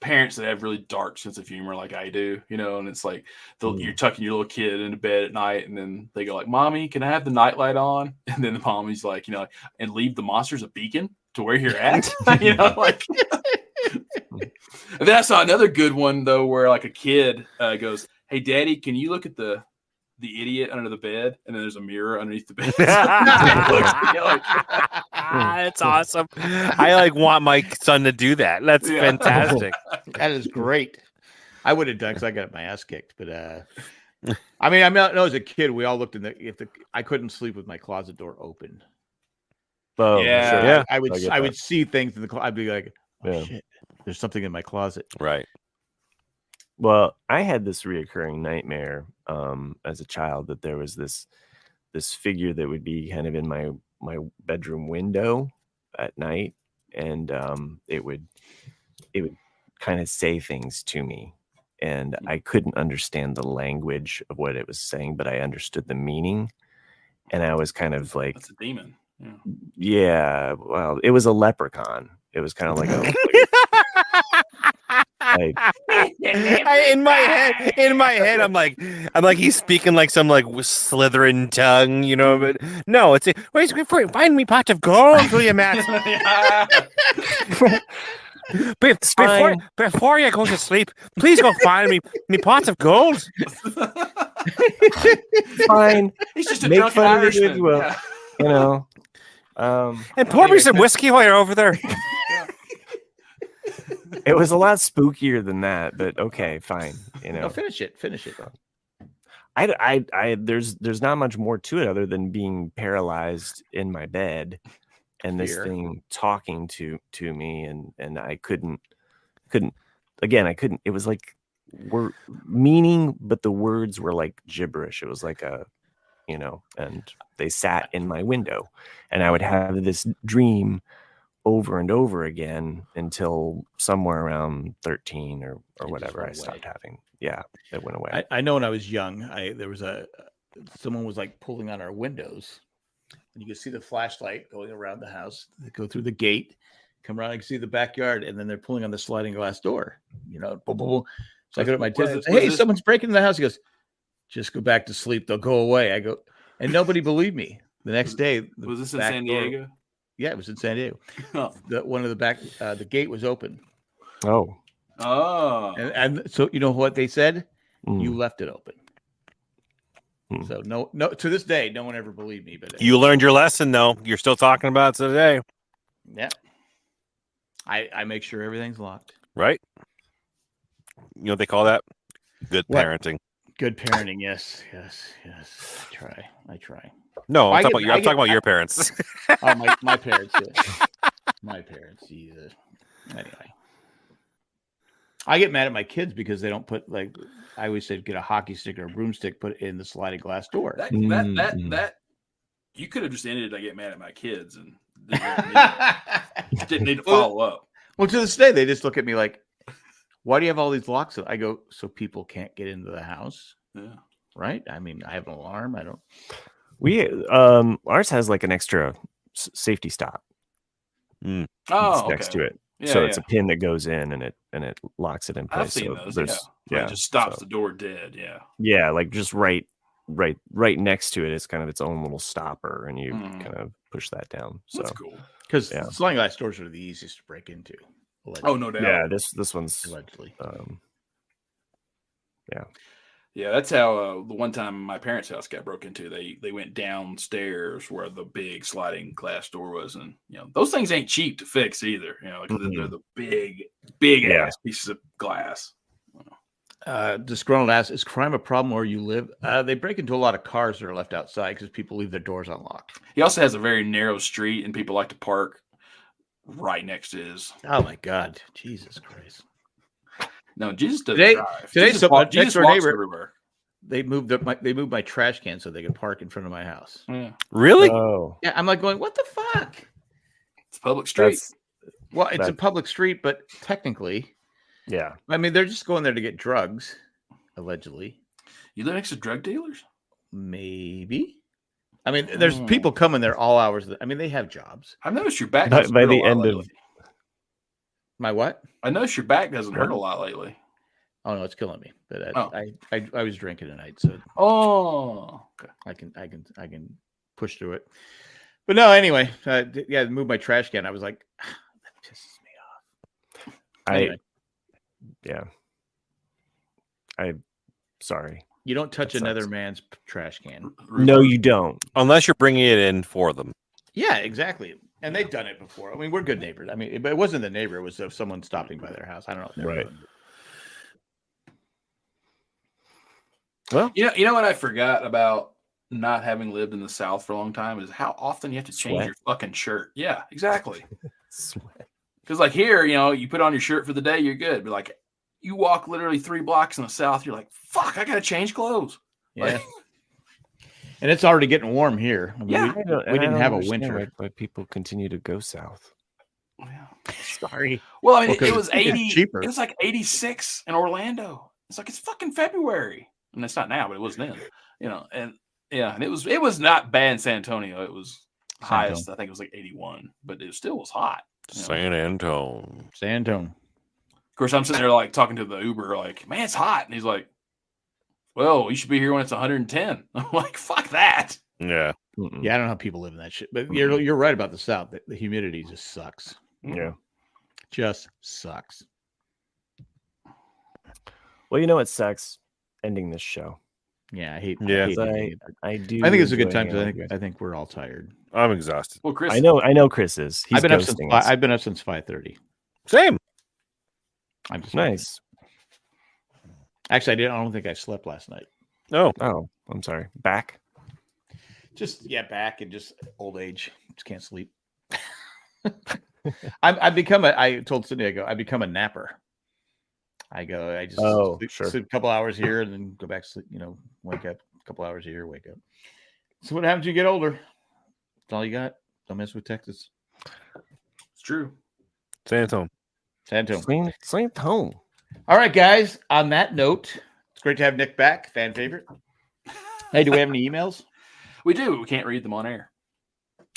parents that have really dark sense of humor like I do, and it's like you're tucking your little kid into bed at night and then they go like, "Mommy, can I have the nightlight on?" And then the mommy's like, and leave the monsters a beacon. to where you're at. You know, like. And then I saw another good one though, where like a kid goes, "Hey, Daddy, can you look at the idiot under the bed?" And then there's a mirror underneath the bed. That's awesome. I like want my son to do that. That's fantastic. That is great. I would have done because I got my ass kicked, but I mean, I know as a kid we all looked in I couldn't sleep with my closet door open. Oh, yeah, sure. Yeah. I would see things in the closet. I'd be like, oh shit, there's something in my closet. Right. Well, I had this reoccurring nightmare as a child that there was this figure that would be kind of in my bedroom window at night, and it would kind of say things to me, and I couldn't understand the language of what it was saying, but I understood the meaning, and I was kind of like, "That's a demon." Yeah, well, it was a leprechaun. It was kind of like a. In my head, I'm like he's speaking like some like Slytherin tongue, you know. But no, it's find me pot of gold, will you, Matt? Before you go to sleep, please go find me pots of gold. Fine, he's just a drunken Irishman. You know, and pour me some whiskey while you're over there. It was a lot spookier than that, but okay, fine. You know, no, finish it. There's not much more to it other than being paralyzed in my bed, and this thing talking to me, and I couldn't. Again, I couldn't. It was like meaning, but the words were like gibberish. It was like and they sat in my window, and I would have this dream over and over again until somewhere around 13 or whatever I stopped having. Yeah, it went away. I know when I was young, there was someone was like pulling on our windows, and you could see the flashlight going around the house. They go through the gate, come around, I can see the backyard, and then they're pulling on the sliding glass door. You know, boom, boom, boom. So I go to my dad and say, "Hey, someone's breaking in the house." He goes, "Just go back to sleep. They'll go away." I go, and nobody believed me. The next day, was this in San Diego? Yeah, it was in San Diego. One of the back, the gate was open. Oh, and so you know what they said? You left it open. So no. To this day, no one ever believed me. But you learned your lesson, though. You're still talking about it today. Yeah. I make sure everything's locked. Right. You know what they call that? Good parenting. Good parenting. Yes. I try. No, I'm talking about your parents. Oh, my parents. Yeah. My parents. Jesus. Anyway, I get mad at my kids because they don't put, like I always said, get a hockey stick or a broomstick, put it in the sliding glass door. That you could have just ended. I get mad at my kids and didn't need to follow up. Well, to this day, they just look at me like, "Why do you have all these locks?" I go, "So people can't get into the house." Yeah. Right. I mean, I have an alarm. I don't. Ours has like an extra safety stop. Next to it. Yeah, so it's a pin that goes in and it locks it in place. I've seen those. Yeah. It just stops the door dead. Yeah. Yeah, like just right next to it. It's kind of its own little stopper, and you kind of push that down. So that's cool. Because sliding glass doors are the easiest to break into. Allegedly. Oh, no doubt. Yeah, this one's allegedly. Yeah, that's how the one time my parents' house got broke into. They went downstairs where the big sliding glass door was, and those things ain't cheap to fix either. They're the big ass pieces of glass. Disgruntled asks, "Is crime a problem where you live?" They break into a lot of cars that are left outside because people leave their doors unlocked. He also has a very narrow street, and people like to park right next to his. Oh my God, Jesus Christ! No, Jesus doesn't drive. Today, Jesus next door neighbor, everywhere. They moved my trash can so they could park in front of my house. Yeah. Really? Oh. Yeah, I'm like going, what the fuck? It's a public street. It's a public street, but technically, yeah. I mean, they're just going there to get drugs, allegedly. You live next to drug dealers? Maybe. I mean, there's people coming there all hours. I mean, they have jobs. I've noticed your back. By the end of my what? I noticed your back doesn't hurt a lot lately. Oh no, it's killing me. But I was drinking tonight, so okay. I can push through it. But no, anyway, move my trash can. I was like, that pisses me off. Anyway. I'm sorry. You don't touch another man's trash can. No, you don't. Unless you're bringing it in for them. Yeah, exactly. And they've done it before. I mean, we're good neighbors. I mean, but it wasn't the neighbor. It was someone stopping by their house. I don't know. Right. Well, you know what I forgot about not having lived in the South for a long time is how often you have to change your fucking shirt. Yeah, exactly. Sweat. Because like here, you put on your shirt for the day, you're good. But like you walk literally 3 blocks in the South, you're like, fuck, I got to change clothes. Yeah. Like, and it's already getting warm here. I mean, we didn't have a winter. Why people continue to go south. Yeah. Sorry. Well, I mean, it was 80. Cheaper. It was like 86 in Orlando. It's like it's fucking February. And it's not now, but it was then. And it was not bad in San Antonio. It was highest, I think it was like 81, but it still was hot. San Antonio. Of course, I'm sitting there like talking to the Uber, like, man, it's hot. And he's like, well, you should be here when it's 110. I'm like, fuck that. Yeah. Yeah, I don't know how people live in that shit. But you're right about the South. The humidity just sucks. Yeah. Just sucks. Well, you know what sucks? Ending this show. Yeah, I hate. Yeah, I do. I think it's a good time because I think we're all tired. I'm exhausted. Well, Chris, I know Chris is. He's I've been up us. since 5:30. Same. I'm just nice. Actually, I don't think I slept last night. Oh, I'm sorry. Back. Back and just old age. Just can't sleep. I told Cindy, I become a napper. I just sleep a couple hours here and then go back to sleep, wake up a couple hours here, wake up. So what happens when you get older? That's all you got. Don't mess with Texas. It's true. San Antonio. All right, guys. On that note, it's great to have Nick back. Fan favorite. Hey, do we have any emails? We do. We can't read them on air.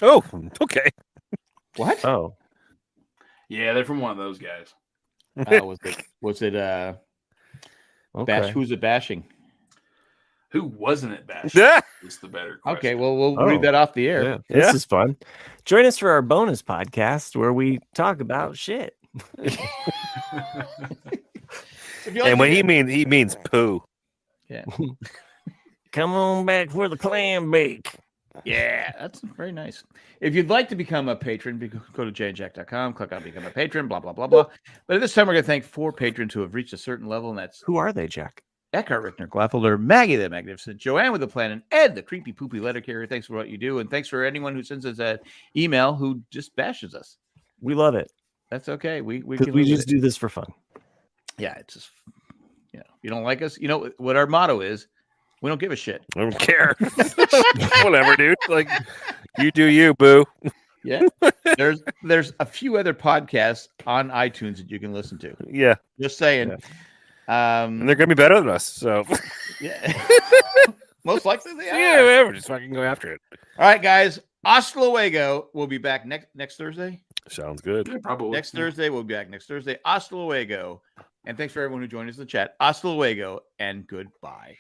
Oh, okay. What? Oh. Yeah, they're from one of those guys. Was it okay. Who's it bashing? Who wasn't it bashing? Yeah. Is the better question. Okay, well, we'll read that off the air. Yeah. This is fun. Join us for our bonus podcast where we talk about shit. And when he means poo. Yeah. Come on back for the clam bake. Yeah, that's very nice. If you'd like to become a patron, go to jayandjack.com, click on Become a Patron, blah, blah, blah, blah. But at this time, we're going to thank 4 patrons who have reached a certain level, and that's... Who are they, Jack? Eckhart, Rickner, Glaffelder, Maggie the Magnificent, Joanne with the Plan, and Ed, the creepy, poopy letter carrier. Thanks for what you do, and thanks for anyone who sends us an email who just bashes us. We love it. That's okay. We just do this for fun. Yeah, it's just... you don't like us? You know what our motto is? We don't give a shit. I don't care. Whatever, dude. Like, you do you, boo. Yeah. There's a few other podcasts on iTunes that you can listen to. Yeah. Just saying. Yeah. And they're going to be better than us. So, yeah. Most likely they are. Yeah, whatever. Just fucking go after it. All right, guys. Hasta luego. We'll be back next Thursday. Sounds good. Yeah, probably. Next Thursday. We'll be back next Thursday. Hasta luego. And thanks for everyone who joined us in the chat. Hasta luego and goodbye.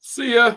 See ya.